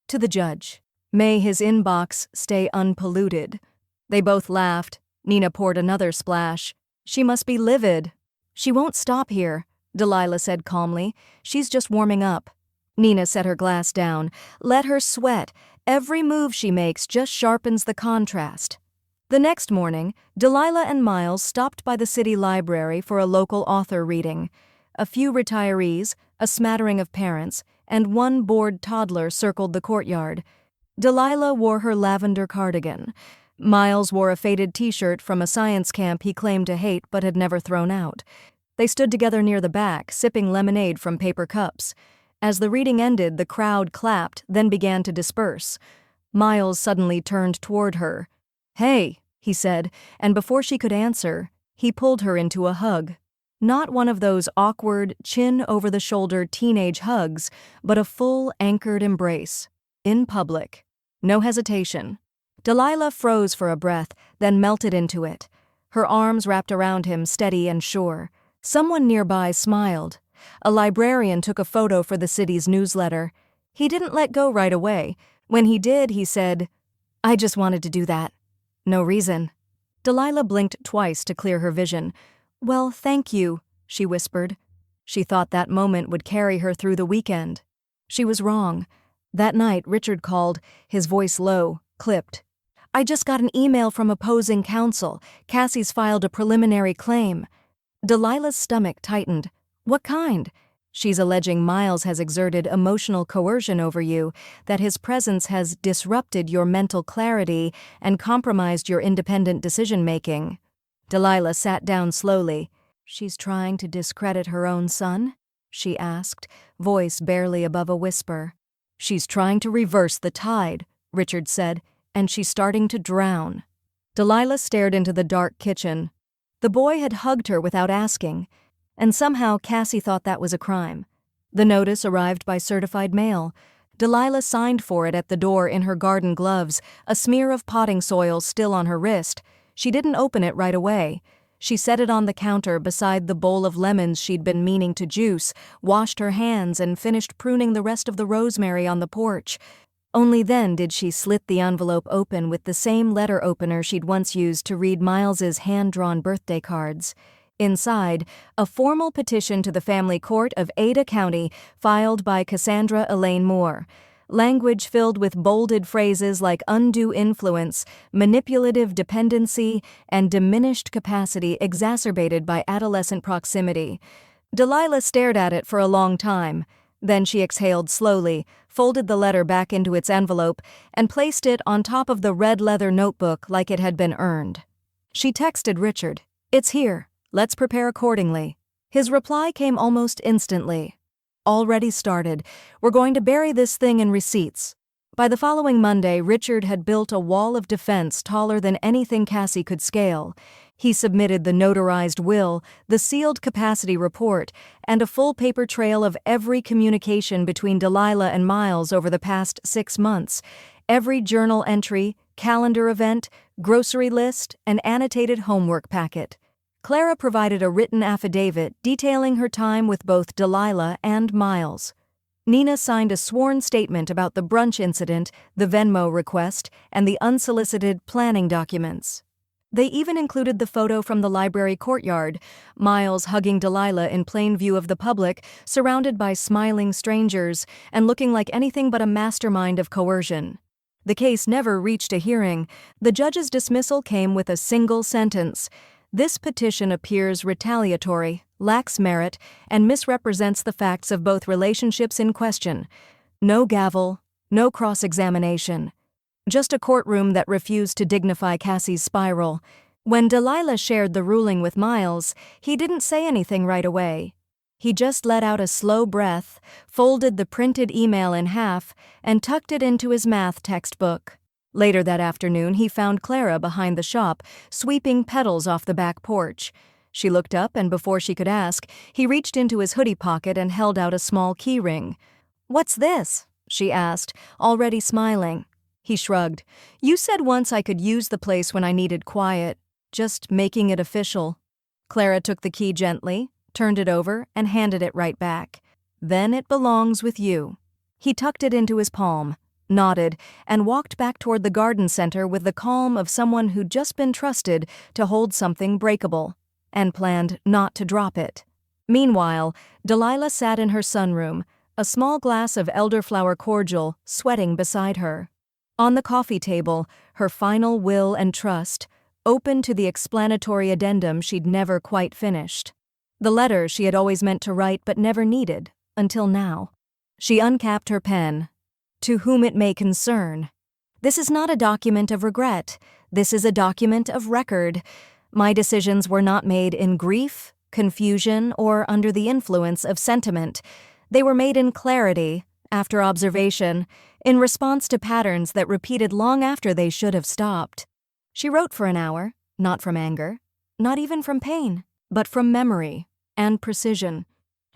To the judge. "May his inbox stay unpolluted." They both laughed. Nina poured another splash. "She must be livid." "She won't stop here," Delilah said calmly. "She's just warming up." Nina set her glass down. "Let her sweat. Every move she makes just sharpens the contrast." The next morning, Delilah and Miles stopped by the city library for a local author reading. A few retirees, a smattering of parents, and 1 bored toddler circled the courtyard. Delilah wore her lavender cardigan. Miles wore a faded T-shirt from a science camp he claimed to hate but had never thrown out. They stood together near the back, sipping lemonade from paper cups. As the reading ended, the crowd clapped, then began to disperse. Miles suddenly turned toward her. "Hey," he said, and before she could answer, he pulled her into a hug. Not one of those awkward, chin-over-the-shoulder teenage hugs, but a full, anchored embrace. In public. No hesitation. Delilah froze for a breath, then melted into it. Her arms wrapped around him, steady and sure. Someone nearby smiled. A librarian took a photo for the city's newsletter. He didn't let go right away. When he did, he said, "I just wanted to do that. No reason." Delilah blinked twice to clear her vision. "Well, thank you," she whispered. She thought that moment would carry her through the weekend. She was wrong. That night, Richard called, his voice low, clipped. "I just got an email from opposing counsel. Cassie's filed a preliminary claim." Delilah's stomach tightened. "What kind?" "She's alleging Miles has exerted emotional coercion over you, that his presence has disrupted your mental clarity and compromised your independent decision-making." Delilah sat down slowly. "She's trying to discredit her own son?" she asked, voice barely above a whisper. "She's trying to reverse the tide," Richard said, "and she's starting to drown." Delilah stared into the dark kitchen. The boy had hugged her without asking, and somehow Cassie thought that was a crime. The notice arrived by certified mail. Delilah signed for it at the door in her garden gloves, a smear of potting soil still on her wrist. She didn't open it right away. She set it on the counter beside the bowl of lemons she'd been meaning to juice, washed her hands, and finished pruning the rest of the rosemary on the porch. Only then did she slit the envelope open with the same letter opener she'd once used to read Miles's hand-drawn birthday cards. Inside, a formal petition to the family court of Ada County filed by Cassandra Elaine Moore. Language filled with bolded phrases like undue influence, manipulative dependency, and diminished capacity exacerbated by adolescent proximity. Delilah stared at it for a long time. Then she exhaled slowly, folded the letter back into its envelope, and placed it on top of the red leather notebook like it had been earned. She texted Richard, "It's here. Let's prepare accordingly." His reply came almost instantly. "Already started. We're going to bury this thing in receipts." By the following Monday, Richard had built a wall of defense taller than anything Cassie could scale. He submitted the notarized will, the sealed capacity report, and a full paper trail of every communication between Delilah and Miles over the past 6 months. Every journal entry, calendar event, grocery list, and annotated homework packet. Clara provided a written affidavit detailing her time with both Delilah and Miles. Nina signed a sworn statement about the brunch incident, the Venmo request, and the unsolicited planning documents. They even included the photo from the library courtyard, Miles hugging Delilah in plain view of the public, surrounded by smiling strangers, and looking like anything but a mastermind of coercion. The case never reached a hearing. The judge's dismissal came with a single sentence: "This petition appears retaliatory, lacks merit, and misrepresents the facts of both relationships in question." No gavel, no cross-examination. Just a courtroom that refused to dignify Cassie's spiral. When Delilah shared the ruling with Miles, he didn't say anything right away. He just let out a slow breath, folded the printed email in half, and tucked it into his math textbook. Later that afternoon, he found Clara behind the shop, sweeping petals off the back porch. She looked up, and before she could ask, he reached into his hoodie pocket and held out a small key ring. "What's this?" she asked, already smiling. He shrugged. "You said once I could use the place when I needed quiet. Just making it official." Clara took the key gently, turned it over, and handed it right back. "Then it belongs with you." He tucked it into his palm, nodded, and walked back toward the garden center with the calm of someone who'd just been trusted to hold something breakable, and planned not to drop it. Meanwhile, Delilah sat in her sunroom, a small glass of elderflower cordial sweating beside her. On the coffee table, her final will and trust, open to the explanatory addendum she'd never quite finished. The letter she had always meant to write but never needed, until now. She uncapped her pen. "To whom it may concern. This is not a document of regret. This is a document of record. My decisions were not made in grief, confusion, or under the influence of sentiment. They were made in clarity, after observation, in response to patterns that repeated long after they should have stopped." She wrote for an hour, not from anger, not even from pain, but from memory and precision.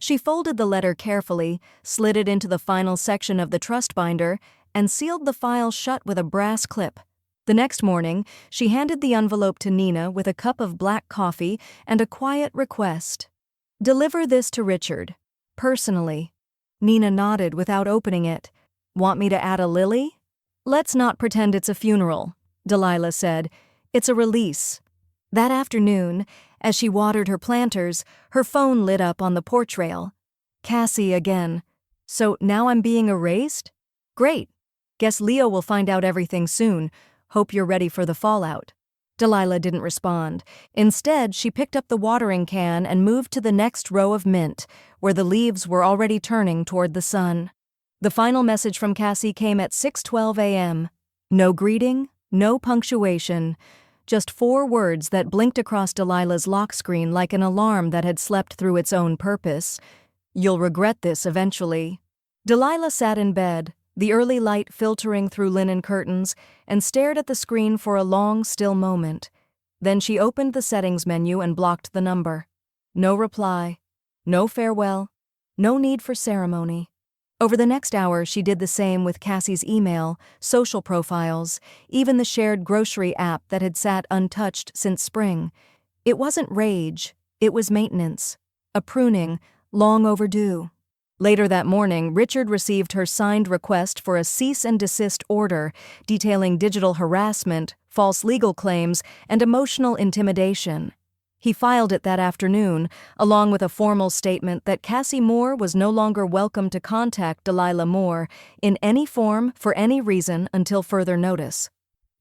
She folded the letter carefully, slid it into the final section of the trust binder, and sealed the file shut with a brass clip. The next morning, she handed the envelope to Nina with a cup of black coffee and a quiet request. "Deliver this to Richard, personally." Nina nodded without opening it. "Want me to add a lily?" "Let's not pretend it's a funeral," Delilah said. "It's a release." That afternoon, as she watered her planters, her phone lit up on the porch rail. Cassie again. "So now I'm being erased? Great. Guess Leo will find out everything soon. Hope you're ready for the fallout." Delilah didn't respond. Instead, she picked up the watering can and moved to the next row of mint, where the leaves were already turning toward the sun. The final message from Cassie came at 6:12 a.m. No greeting, no punctuation, just 4 words that blinked across Delilah's lock screen like an alarm that had slept through its own purpose. "You'll regret this eventually." Delilah sat in bed, the early light filtering through linen curtains, and stared at the screen for a long, still moment. Then she opened the settings menu and blocked the number. No reply. No farewell. No need for ceremony. Over the next hour, she did the same with Cassie's email, social profiles, even the shared grocery app that had sat untouched since spring. It wasn't rage, it was maintenance. A pruning, long overdue. Later that morning, Richard received her signed request for a cease and desist order detailing digital harassment, false legal claims, and emotional intimidation. He filed it that afternoon, along with a formal statement that Cassie Moore was no longer welcome to contact Delilah Moore in any form for any reason until further notice.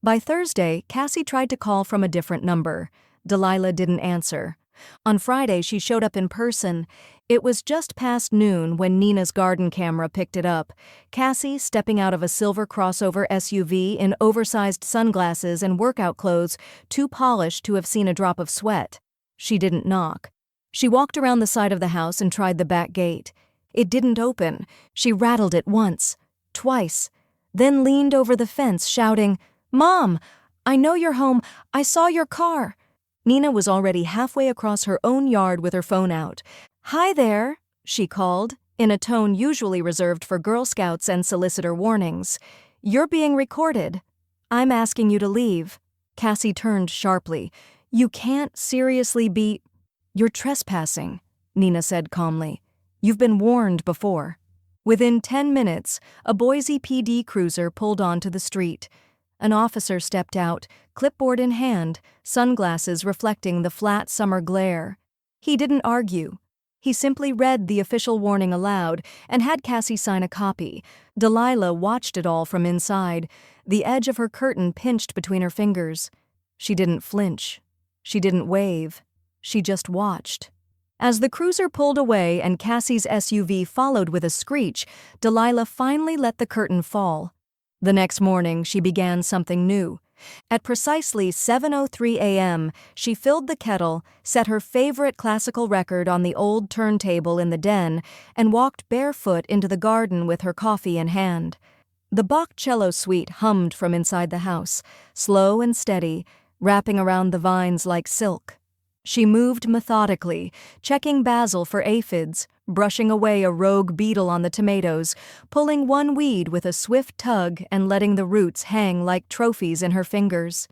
By Thursday, Cassie tried to call from a different number. Delilah didn't answer. On Friday, she showed up in person. It was just past noon when Nina's garden camera picked it up. Cassie stepping out of a silver crossover SUV in oversized sunglasses and workout clothes, too polished to have seen a drop of sweat. She didn't knock. She walked around the side of the house and tried the back gate. It didn't open. She rattled it once, twice, then leaned over the fence shouting, "Mom, I know you're home. I saw your car." Nina was already halfway across her own yard with her phone out. "Hi there," she called, in a tone usually reserved for Girl Scouts and solicitor warnings. "You're being recorded. I'm asking you to leave." Cassie turned sharply. "You can't seriously be—" "You're trespassing," Nina said calmly. "You've been warned before." Within 10 minutes, a Boise PD cruiser pulled onto the street. An officer stepped out, clipboard in hand, sunglasses reflecting the flat summer glare. He didn't argue. He simply read the official warning aloud and had Cassie sign a copy. Delilah watched it all from inside, the edge of her curtain pinched between her fingers. She didn't flinch. She didn't wave. She just watched. As the cruiser pulled away and Cassie's SUV followed with a screech, Delilah finally let the curtain fall. The next morning, she began something new. At precisely 7:03 a.m., she filled the kettle, set her favorite classical record on the old turntable in the den, and walked barefoot into the garden with her coffee in hand. The Bach cello suite hummed from inside the house, slow and steady, wrapping around the vines like silk. She moved methodically, checking basil for aphids, brushing away a rogue beetle on the tomatoes, pulling one weed with a swift tug and letting the roots hang like trophies in her fingers.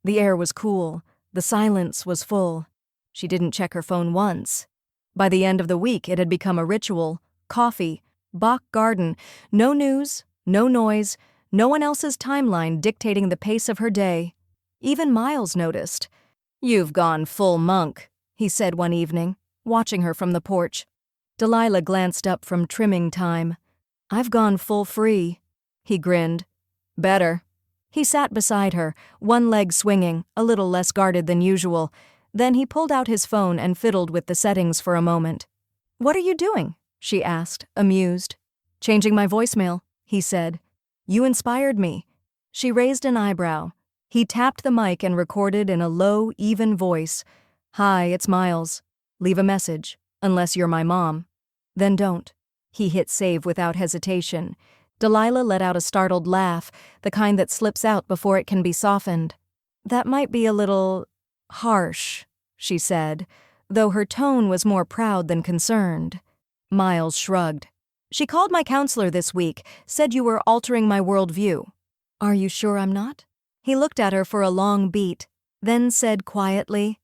The air was cool. The silence was full. She didn't check her phone once. By the end of the week, it had become a ritual. Coffee, Bach garden, no news, no noise, no one else's timeline dictating the pace of her day. Even Miles noticed. "You've gone full monk," he said one evening, watching her from the porch. Delilah glanced up from trimming time. "I've gone full free," he grinned. "Better." He sat beside her, one leg swinging, a little less guarded than usual. Then he pulled out his phone and fiddled with the settings for a moment. "What are you doing?" she asked, amused. "Changing my voicemail," he said. "You inspired me." She raised an eyebrow. He tapped the mic and recorded in a low, even voice. "Hi, it's Miles. Leave a message, unless you're my mom." "Then don't." He hit save without hesitation. Delilah let out a startled laugh, the kind that slips out before it can be softened. "That might be a little harsh," she said, though her tone was more proud than concerned. Miles shrugged. "She called my counselor this week, said you were altering my worldview." "Are you sure I'm not?" He looked at her for a long beat, then said quietly,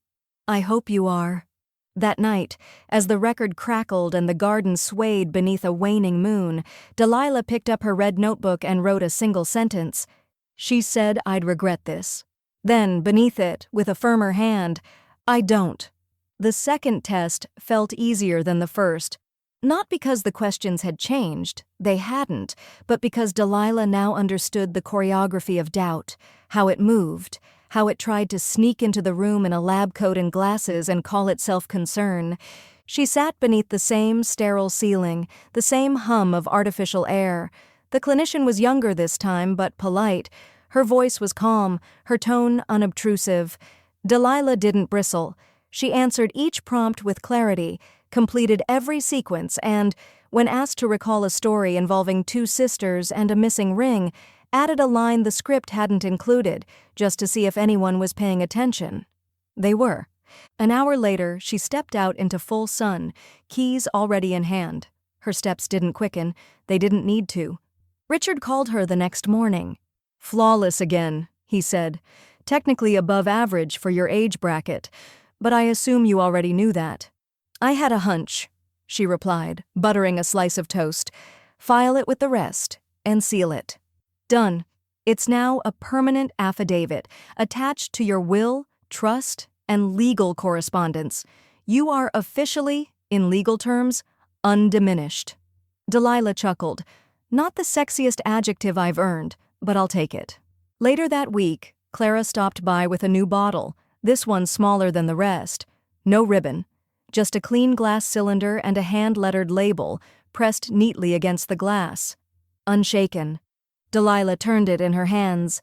"I hope you are." That night, as the record crackled and the garden swayed beneath a waning moon, Delilah picked up her red notebook and wrote a single sentence. "She said I'd regret this." Then, beneath it, with a firmer hand, "I don't." The second test felt easier than the first. Not because the questions had changed, they hadn't, but because Delilah now understood the choreography of doubt, how it moved, how it tried to sneak into the room in a lab coat and glasses and call itself concern. She sat beneath the same sterile ceiling, the same hum of artificial air. The clinician was younger this time, but polite. Her voice was calm, her tone unobtrusive. Delilah didn't bristle. She answered each prompt with clarity, completed every sequence, and, when asked to recall a story involving two sisters and a missing ring, added a line the script hadn't included, just to see if anyone was paying attention. They were. An hour later, she stepped out into full sun, keys already in hand. Her steps didn't quicken. They didn't need to. Richard called her the next morning. "Flawless again," he said. "Technically above average for your age bracket, but I assume you already knew that." "I had a hunch," she replied, buttering a slice of toast. "File it with the rest and seal it." "Done. It's now a permanent affidavit, attached to your will, trust, and legal correspondence. You are officially, in legal terms, undiminished." Delilah chuckled. "Not the sexiest adjective I've earned, but I'll take it." Later that week, Clara stopped by with a new bottle, this one smaller than the rest. No ribbon. Just a clean glass cylinder and a hand-lettered label, pressed neatly against the glass. Unshaken. Delilah turned it in her hands.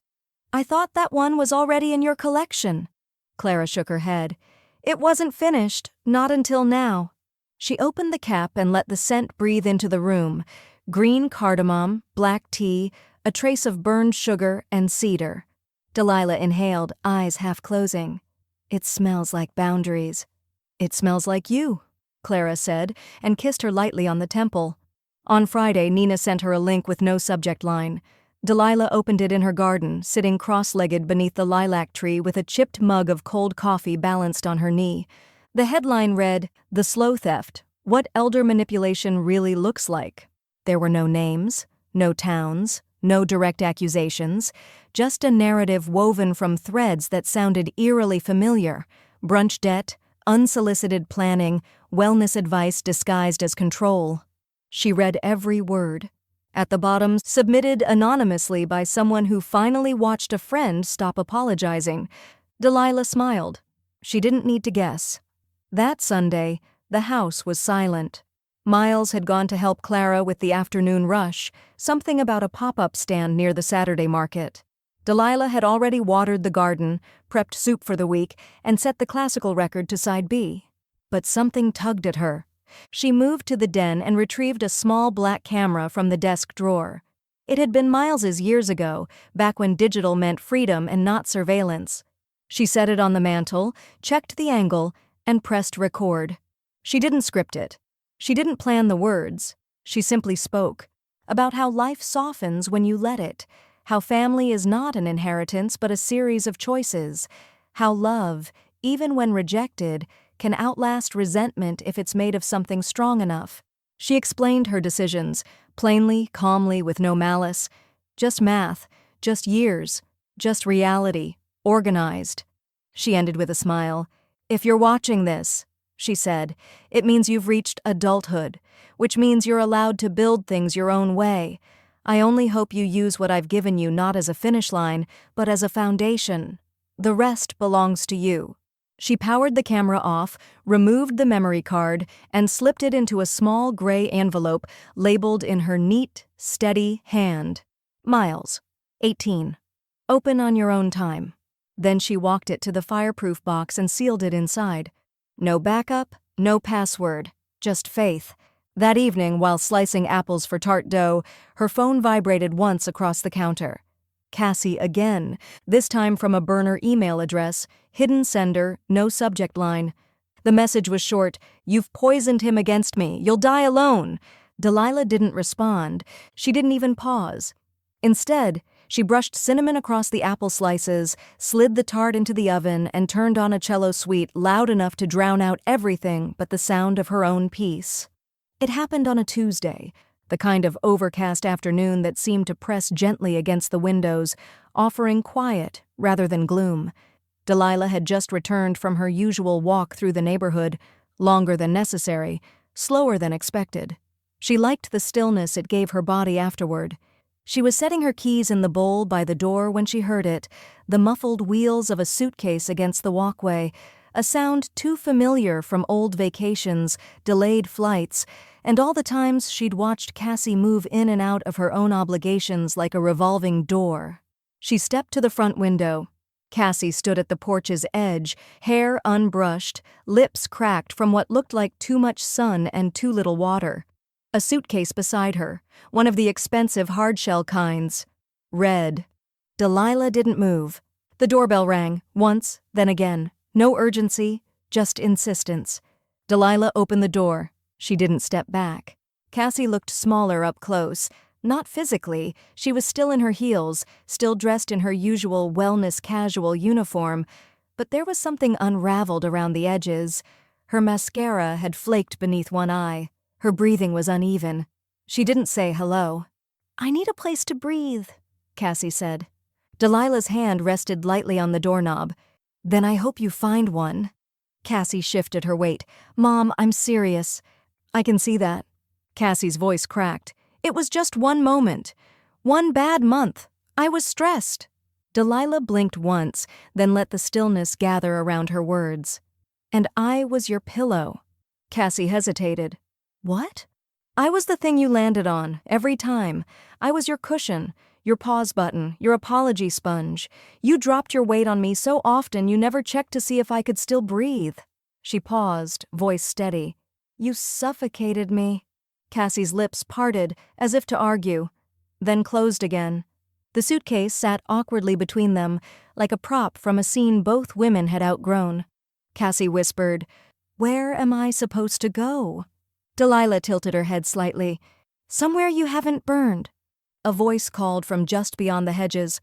"I thought that one was already in your collection." Clara shook her head. "It wasn't finished, not until now." She opened the cap and let the scent breathe into the room. Green cardamom, black tea, a trace of burned sugar, and cedar. Delilah inhaled, eyes half closing. "It smells like boundaries." "It smells like you," Clara said, and kissed her lightly on the temple. On Friday, Nina sent her a link with no subject line. Delilah opened it in her garden, sitting cross-legged beneath the lilac tree with a chipped mug of cold coffee balanced on her knee. The headline read, "The Slow Theft, What Elder Manipulation Really Looks Like." There were no names, no towns, no direct accusations, just a narrative woven from threads that sounded eerily familiar. Brunch debt, unsolicited planning, wellness advice disguised as control. She read every word. At the bottom, submitted anonymously by someone who finally watched a friend stop apologizing. Delilah smiled. She didn't need to guess. That Sunday, the house was silent. Miles had gone to help Clara with the afternoon rush, something about a pop-up stand near the Saturday market. Delilah had already watered the garden, prepped soup for the week, and set the classical record to side B. But something tugged at her. She moved to the den and retrieved a small black camera from the desk drawer. It had been Miles's years ago, back when digital meant freedom and not surveillance. She set it on the mantel, checked the angle, and pressed record. She didn't script it. She didn't plan the words. She simply spoke. About how life softens when you let it. How family is not an inheritance but a series of choices. How love, even when rejected, can outlast resentment if it's made of something strong enough. She explained her decisions, plainly, calmly, with no malice. Just math, just years, just reality, organized. She ended with a smile. "If you're watching this," she said, "it means you've reached adulthood, which means you're allowed to build things your own way. I only hope you use what I've given you not as a finish line, but as a foundation. The rest belongs to you." She powered the camera off, removed the memory card, and slipped it into a small gray envelope labeled in her neat, steady hand. "Miles, 18. Open on your own time." Then she walked it to the fireproof box and sealed it inside. No backup, no password, just faith. That evening, while slicing apples for tart dough, her phone vibrated once across the counter. Cassie again, this time from a burner email address, hidden sender, no subject line. The message was short, "You've poisoned him against me. You'll die alone." Delilah didn't respond. She didn't even pause. Instead, she brushed cinnamon across the apple slices, slid the tart into the oven, and turned on a cello suite loud enough to drown out everything but the sound of her own piece. It happened on a Tuesday, the kind of overcast afternoon that seemed to press gently against the windows, offering quiet rather than gloom. Delilah had just returned from her usual walk through the neighborhood, longer than necessary, slower than expected. She liked the stillness it gave her body afterward. She was setting her keys in the bowl by the door when she heard it, the muffled wheels of a suitcase against the walkway, a sound too familiar from old vacations, delayed flights, and all the times she'd watched Cassie move in and out of her own obligations like a revolving door. She stepped to the front window. Cassie stood at the porch's edge, hair unbrushed, lips cracked from what looked like too much sun and too little water. A suitcase beside her, one of the expensive hardshell kinds. Red. Delilah didn't move. The doorbell rang, once, then again. No urgency, just insistence. Delilah opened the door. She didn't step back. Cassie looked smaller up close. Not physically, she was still in her heels, still dressed in her usual wellness casual uniform, but there was something unraveled around the edges. Her mascara had flaked beneath one eye. Her breathing was uneven. She didn't say hello. "I need a place to breathe," Cassie said. Delilah's hand rested lightly on the doorknob. "Then I hope you find one." Cassie shifted her weight. "Mom, I'm serious." "I can see that." Cassie's voice cracked. "It was just one moment. One bad month. I was stressed." Delilah blinked once, then let the stillness gather around her words. "And I was your pillow." Cassie hesitated. "What?" "I was the thing you landed on, every time. I was your cushion, your pause button, your apology sponge. You dropped your weight on me so often you never checked to see if I could still breathe." She paused, voice steady. "You suffocated me." Cassie's lips parted, as if to argue, then closed again. The suitcase sat awkwardly between them, like a prop from a scene both women had outgrown. Cassie whispered, "Where am I supposed to go?" Delilah tilted her head slightly. "Somewhere you haven't burned." A voice called from just beyond the hedges.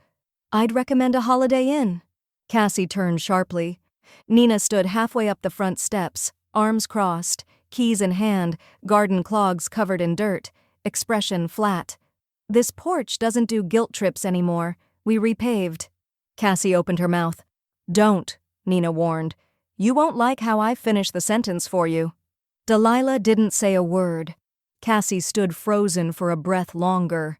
"I'd recommend a Holiday Inn." Cassie turned sharply. Nina stood halfway up the front steps, arms crossed, keys in hand, garden clogs covered in dirt, expression flat. "This porch doesn't do guilt trips anymore. We repaved." Cassie opened her mouth. "Don't," Nina warned. "You won't like how I finish the sentence for you." Delilah didn't say a word. Cassie stood frozen for a breath longer.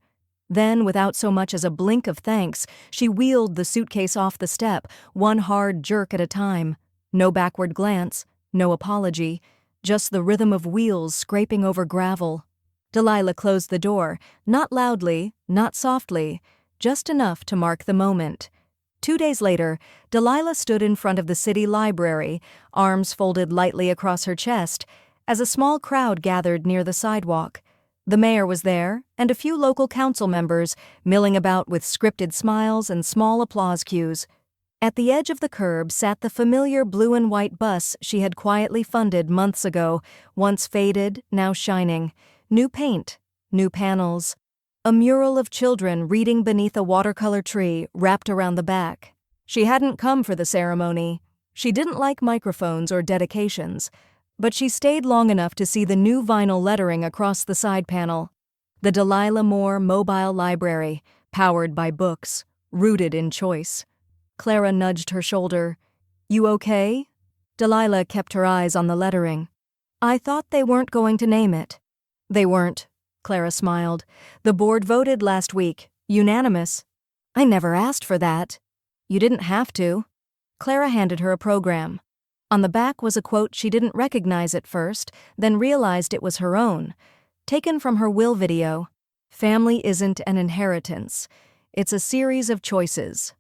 Then, without so much as a blink of thanks, she wheeled the suitcase off the step, one hard jerk at a time. No backward glance, no apology, just the rhythm of wheels scraping over gravel. Delilah closed the door, not loudly, not softly, just enough to mark the moment. 2 days later, Delilah stood in front of the city library, arms folded lightly across her chest, as a small crowd gathered near the sidewalk. The mayor was there, and a few local council members, milling about with scripted smiles and small applause cues. At the edge of the curb sat the familiar blue and white bus she had quietly funded months ago, once faded, now shining. New paint, new panels. A mural of children reading beneath a watercolor tree wrapped around the back. She hadn't come for the ceremony. She didn't like microphones or dedications. But she stayed long enough to see the new vinyl lettering across the side panel. The Delilah Moore Mobile Library, powered by books, rooted in choice. Clara nudged her shoulder. "You okay?" Delilah kept her eyes on the lettering. "I thought they weren't going to name it." "They weren't," Clara smiled. "The board voted last week. Unanimous." "I never asked for that." "You didn't have to." Clara handed her a program. On the back was a quote she didn't recognize at first, then realized it was her own. Taken from her will video. "Family isn't an inheritance. It's a series of choices."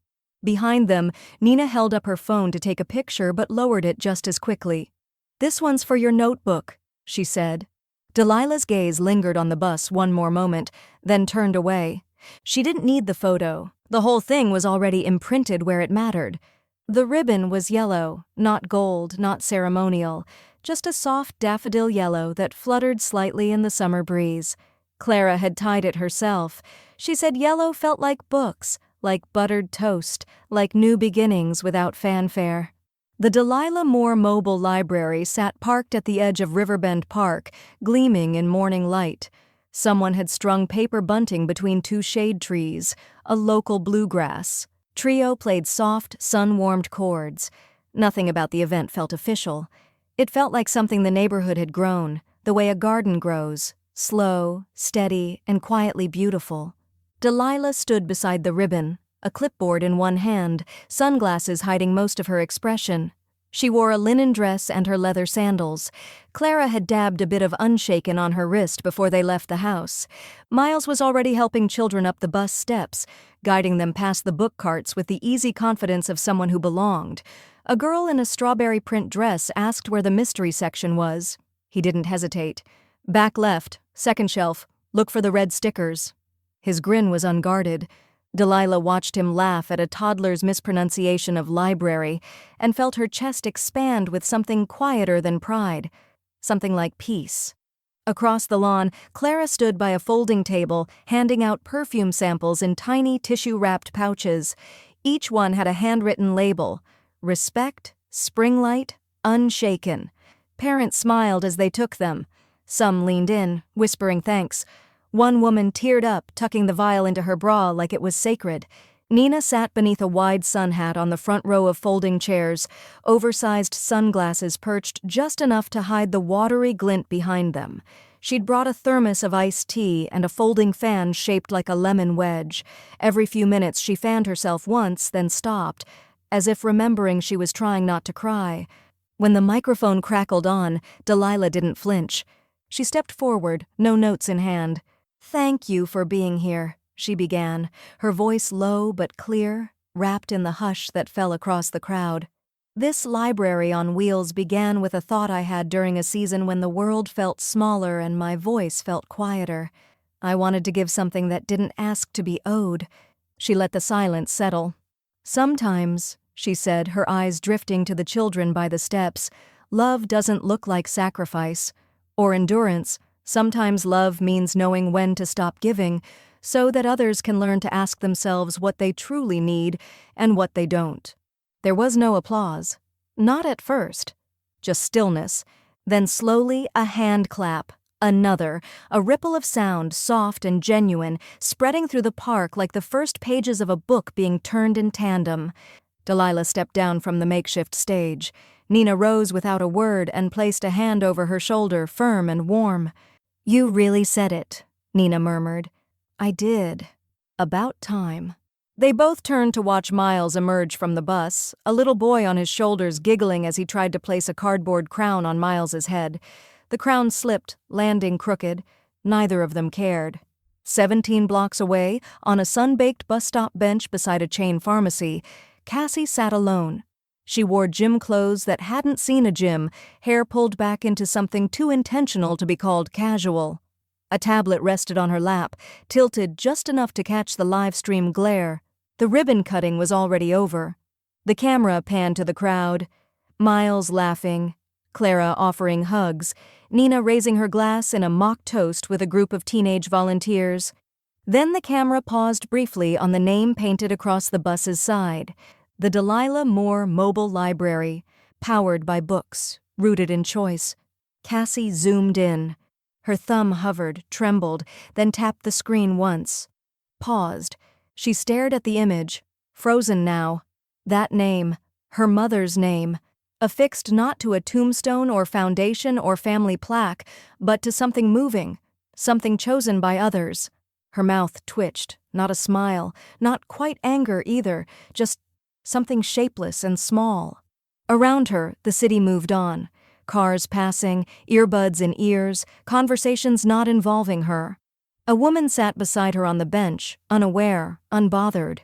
Behind them, Nina held up her phone to take a picture but lowered it just as quickly. "This one's for your notebook," she said. Delilah's gaze lingered on the bus one more moment, then turned away. She didn't need the photo. The whole thing was already imprinted where it mattered. The ribbon was yellow, not gold, not ceremonial, just a soft daffodil yellow that fluttered slightly in the summer breeze. Clara had tied it herself. She said yellow felt like books, like buttered toast, like new beginnings without fanfare. The Delilah Moore Mobile Library sat parked at the edge of Riverbend Park, gleaming in morning light. Someone had strung paper bunting between 2 shade trees, a local bluegrass. Trio played soft, sun-warmed chords. Nothing about the event felt official. It felt like something the neighborhood had grown, the way a garden grows, slow, steady, and quietly beautiful. Delilah stood beside the ribbon, a clipboard in one hand, sunglasses hiding most of her expression. She wore a linen dress and her leather sandals. Clara had dabbed a bit of unshaken on her wrist before they left the house. Miles was already helping children up the bus steps, guiding them past the book carts with the easy confidence of someone who belonged. A girl in a strawberry print dress asked where the mystery section was. He didn't hesitate. "Back left, second shelf. Look for the red stickers." His grin was unguarded. Delilah watched him laugh at a toddler's mispronunciation of library and felt her chest expand with something quieter than pride, something like peace. Across the lawn, Clara stood by a folding table, handing out perfume samples in tiny tissue-wrapped pouches. Each one had a handwritten label: Respect, Springlight, Unshaken. Parents smiled as they took them. Some leaned in, whispering thanks. One woman teared up, tucking the vial into her bra like it was sacred. Nina sat beneath a wide sun hat on the front row of folding chairs, oversized sunglasses perched just enough to hide the watery glint behind them. She'd brought a thermos of iced tea and a folding fan shaped like a lemon wedge. Every few minutes she fanned herself once, then stopped, as if remembering she was trying not to cry. When the microphone crackled on, Delilah didn't flinch. She stepped forward, no notes in hand. "Thank you for being here," she began, her voice low but clear, wrapped in the hush that fell across the crowd. "This library on wheels began with a thought I had during a season when the world felt smaller and my voice felt quieter. I wanted to give something that didn't ask to be owed." She let the silence settle. "Sometimes," she said, her eyes drifting to the children by the steps, "love doesn't look like sacrifice or endurance. Sometimes love means knowing when to stop giving, so that others can learn to ask themselves what they truly need and what they don't." There was no applause. Not at first. Just stillness. Then slowly a hand clap. Another. A ripple of sound, soft and genuine, spreading through the park like the first pages of a book being turned in tandem. Delilah stepped down from the makeshift stage. Nina rose without a word and placed a hand over her shoulder, firm and warm. "You really said it," Nina murmured. "I did. About time." They both turned to watch Miles emerge from the bus, a little boy on his shoulders giggling as he tried to place a cardboard crown on Miles's head. The crown slipped, landing crooked. Neither of them cared. 17 blocks away, on a sun-baked bus stop bench beside a chain pharmacy, Cassie sat alone. She wore gym clothes that hadn't seen a gym, hair pulled back into something too intentional to be called casual. A tablet rested on her lap, tilted just enough to catch the live stream glare. The ribbon cutting was already over. The camera panned to the crowd. Miles laughing, Clara offering hugs, Nina raising her glass in a mock toast with a group of teenage volunteers. Then the camera paused briefly on the name painted across the bus's side. The Delilah Moore Mobile Library, powered by books, rooted in choice. Cassie zoomed in. Her thumb hovered, trembled, then tapped the screen once. Paused. She stared at the image, frozen now. That name, her mother's name, affixed not to a tombstone or foundation or family plaque, but to something moving, something chosen by others. Her mouth twitched, not a smile, not quite anger either, just something shapeless and small. Around her, the city moved on. Cars passing, earbuds in ears, conversations not involving her. A woman sat beside her on the bench, unaware, unbothered.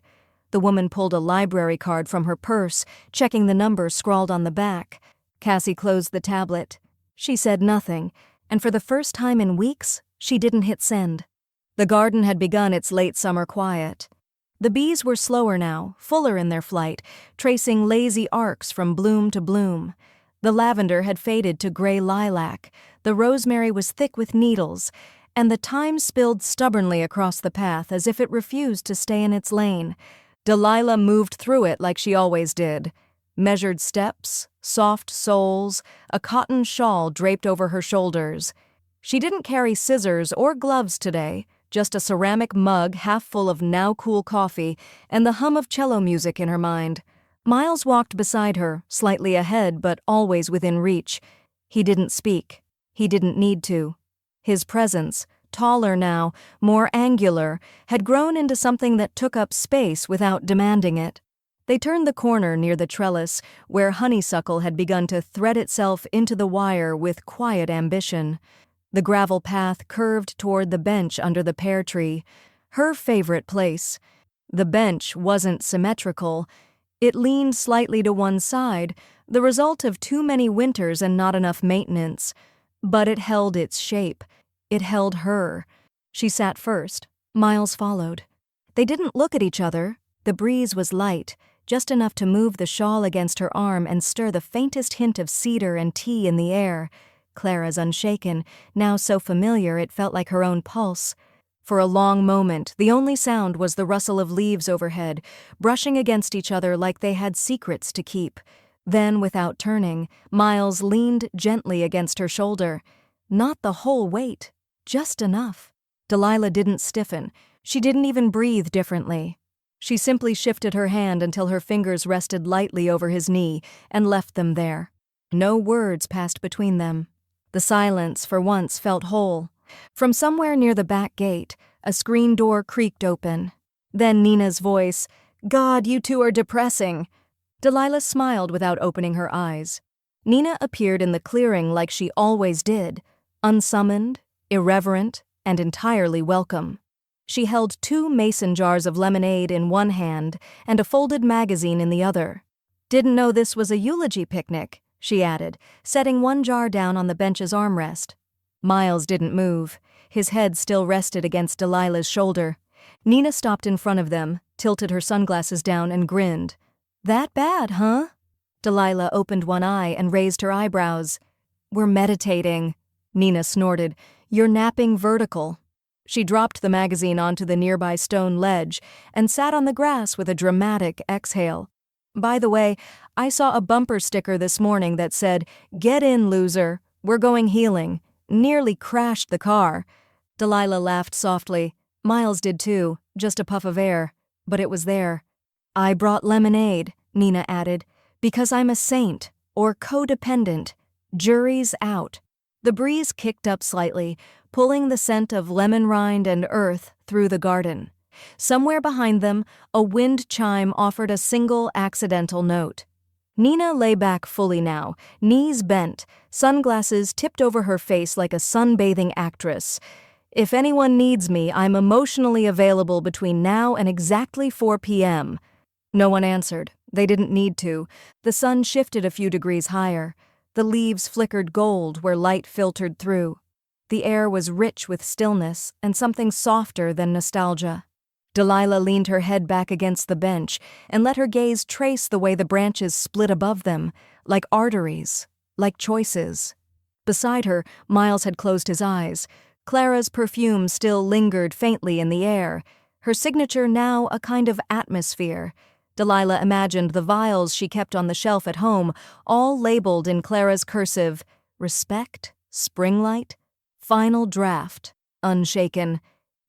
The woman pulled a library card from her purse, checking the number scrawled on the back. Cassie closed the tablet. She said nothing, and for the first time in weeks, she didn't hit send. The garden had begun its late summer quiet. The bees were slower now, fuller in their flight, tracing lazy arcs from bloom to bloom. The lavender had faded to gray lilac, the rosemary was thick with needles, and the thyme spilled stubbornly across the path as if it refused to stay in its lane. Delilah moved through it like she always did. Measured steps, soft soles, a cotton shawl draped over her shoulders. She didn't carry scissors or gloves today, just a ceramic mug half full of now cool coffee and the hum of cello music in her mind. Miles walked beside her, slightly ahead but always within reach. He didn't speak. He didn't need to. His presence, taller now, more angular, had grown into something that took up space without demanding it. They turned the corner near the trellis, where honeysuckle had begun to thread itself into the wire with quiet ambition. The gravel path curved toward the bench under the pear tree, her favorite place. The bench wasn't symmetrical. It leaned slightly to one side, the result of too many winters and not enough maintenance. But it held its shape. It held her. She sat first. Miles followed. They didn't look at each other. The breeze was light, just enough to move the shawl against her arm and stir the faintest hint of cedar and tea in the air. Clara's unshaken, now so familiar it felt like her own pulse. For a long moment, the only sound was the rustle of leaves overhead, brushing against each other like they had secrets to keep. Then, without turning, Miles leaned gently against her shoulder. Not the whole weight, just enough. Delilah didn't stiffen. She didn't even breathe differently. She simply shifted her hand until her fingers rested lightly over his knee and left them there. No words passed between them. The silence, for once, felt whole. From somewhere near the back gate, a screen door creaked open. Then Nina's voice, "God, you two are depressing." Delilah smiled without opening her eyes. Nina appeared in the clearing like she always did, unsummoned, irreverent, and entirely welcome. She held 2 mason jars of lemonade in one hand and a folded magazine in the other. "Didn't know this was a eulogy picnic," she added, setting one jar down on the bench's armrest. Miles didn't move. His head still rested against Delilah's shoulder. Nina stopped in front of them, tilted her sunglasses down, and grinned. "That bad, huh?" Delilah opened one eye and raised her eyebrows. "We're meditating," Nina snorted. "You're napping vertical." She dropped the magazine onto the nearby stone ledge and sat on the grass with a dramatic exhale. "By the way, I saw a bumper sticker this morning that said, 'Get in, loser. We're going healing.' Nearly crashed the car." Delilah laughed softly. Miles did too, just a puff of air. But it was there. "I brought lemonade," Nina added, "because I'm a saint, or codependent. Jury's out." The breeze kicked up slightly, pulling the scent of lemon rind and earth through the garden. Somewhere behind them, a wind chime offered a single accidental note. Nina lay back fully now, knees bent, sunglasses tipped over her face like a sunbathing actress. "If anyone needs me, I'm emotionally available between now and exactly 4 p.m. No one answered. They didn't need to. The sun shifted a few degrees higher. The leaves flickered gold where light filtered through. The air was rich with stillness and something softer than nostalgia. Delilah leaned her head back against the bench and let her gaze trace the way the branches split above them, like arteries, like choices. Beside her, Miles had closed his eyes. Clara's perfume still lingered faintly in the air, her signature now a kind of atmosphere. Delilah imagined the vials she kept on the shelf at home, all labeled in Clara's cursive, "Respect, Springlight, Final Draft, Unshaken."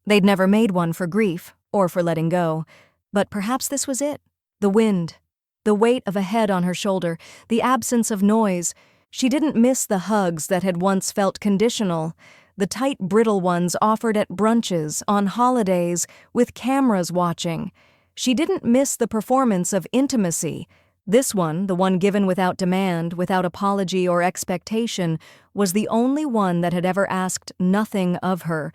They'd never made one for grief or for letting go, but perhaps this was it. The wind, the weight of a head on her shoulder, the absence of noise. She didn't miss the hugs that had once felt conditional, the tight, brittle ones offered at brunches, on holidays, with cameras watching. She didn't miss the performance of intimacy. This one, the one given without demand, without apology or expectation, was the only one that had ever asked nothing of her,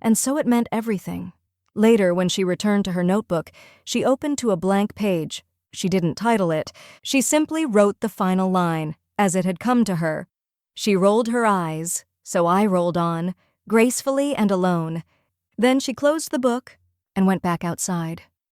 and so it meant everything. Later, when she returned to her notebook, she opened to a blank page. She didn't title it. She simply wrote the final line, as it had come to her. She rolled her eyes, so I rolled on, gracefully and alone. Then she closed the book and went back outside.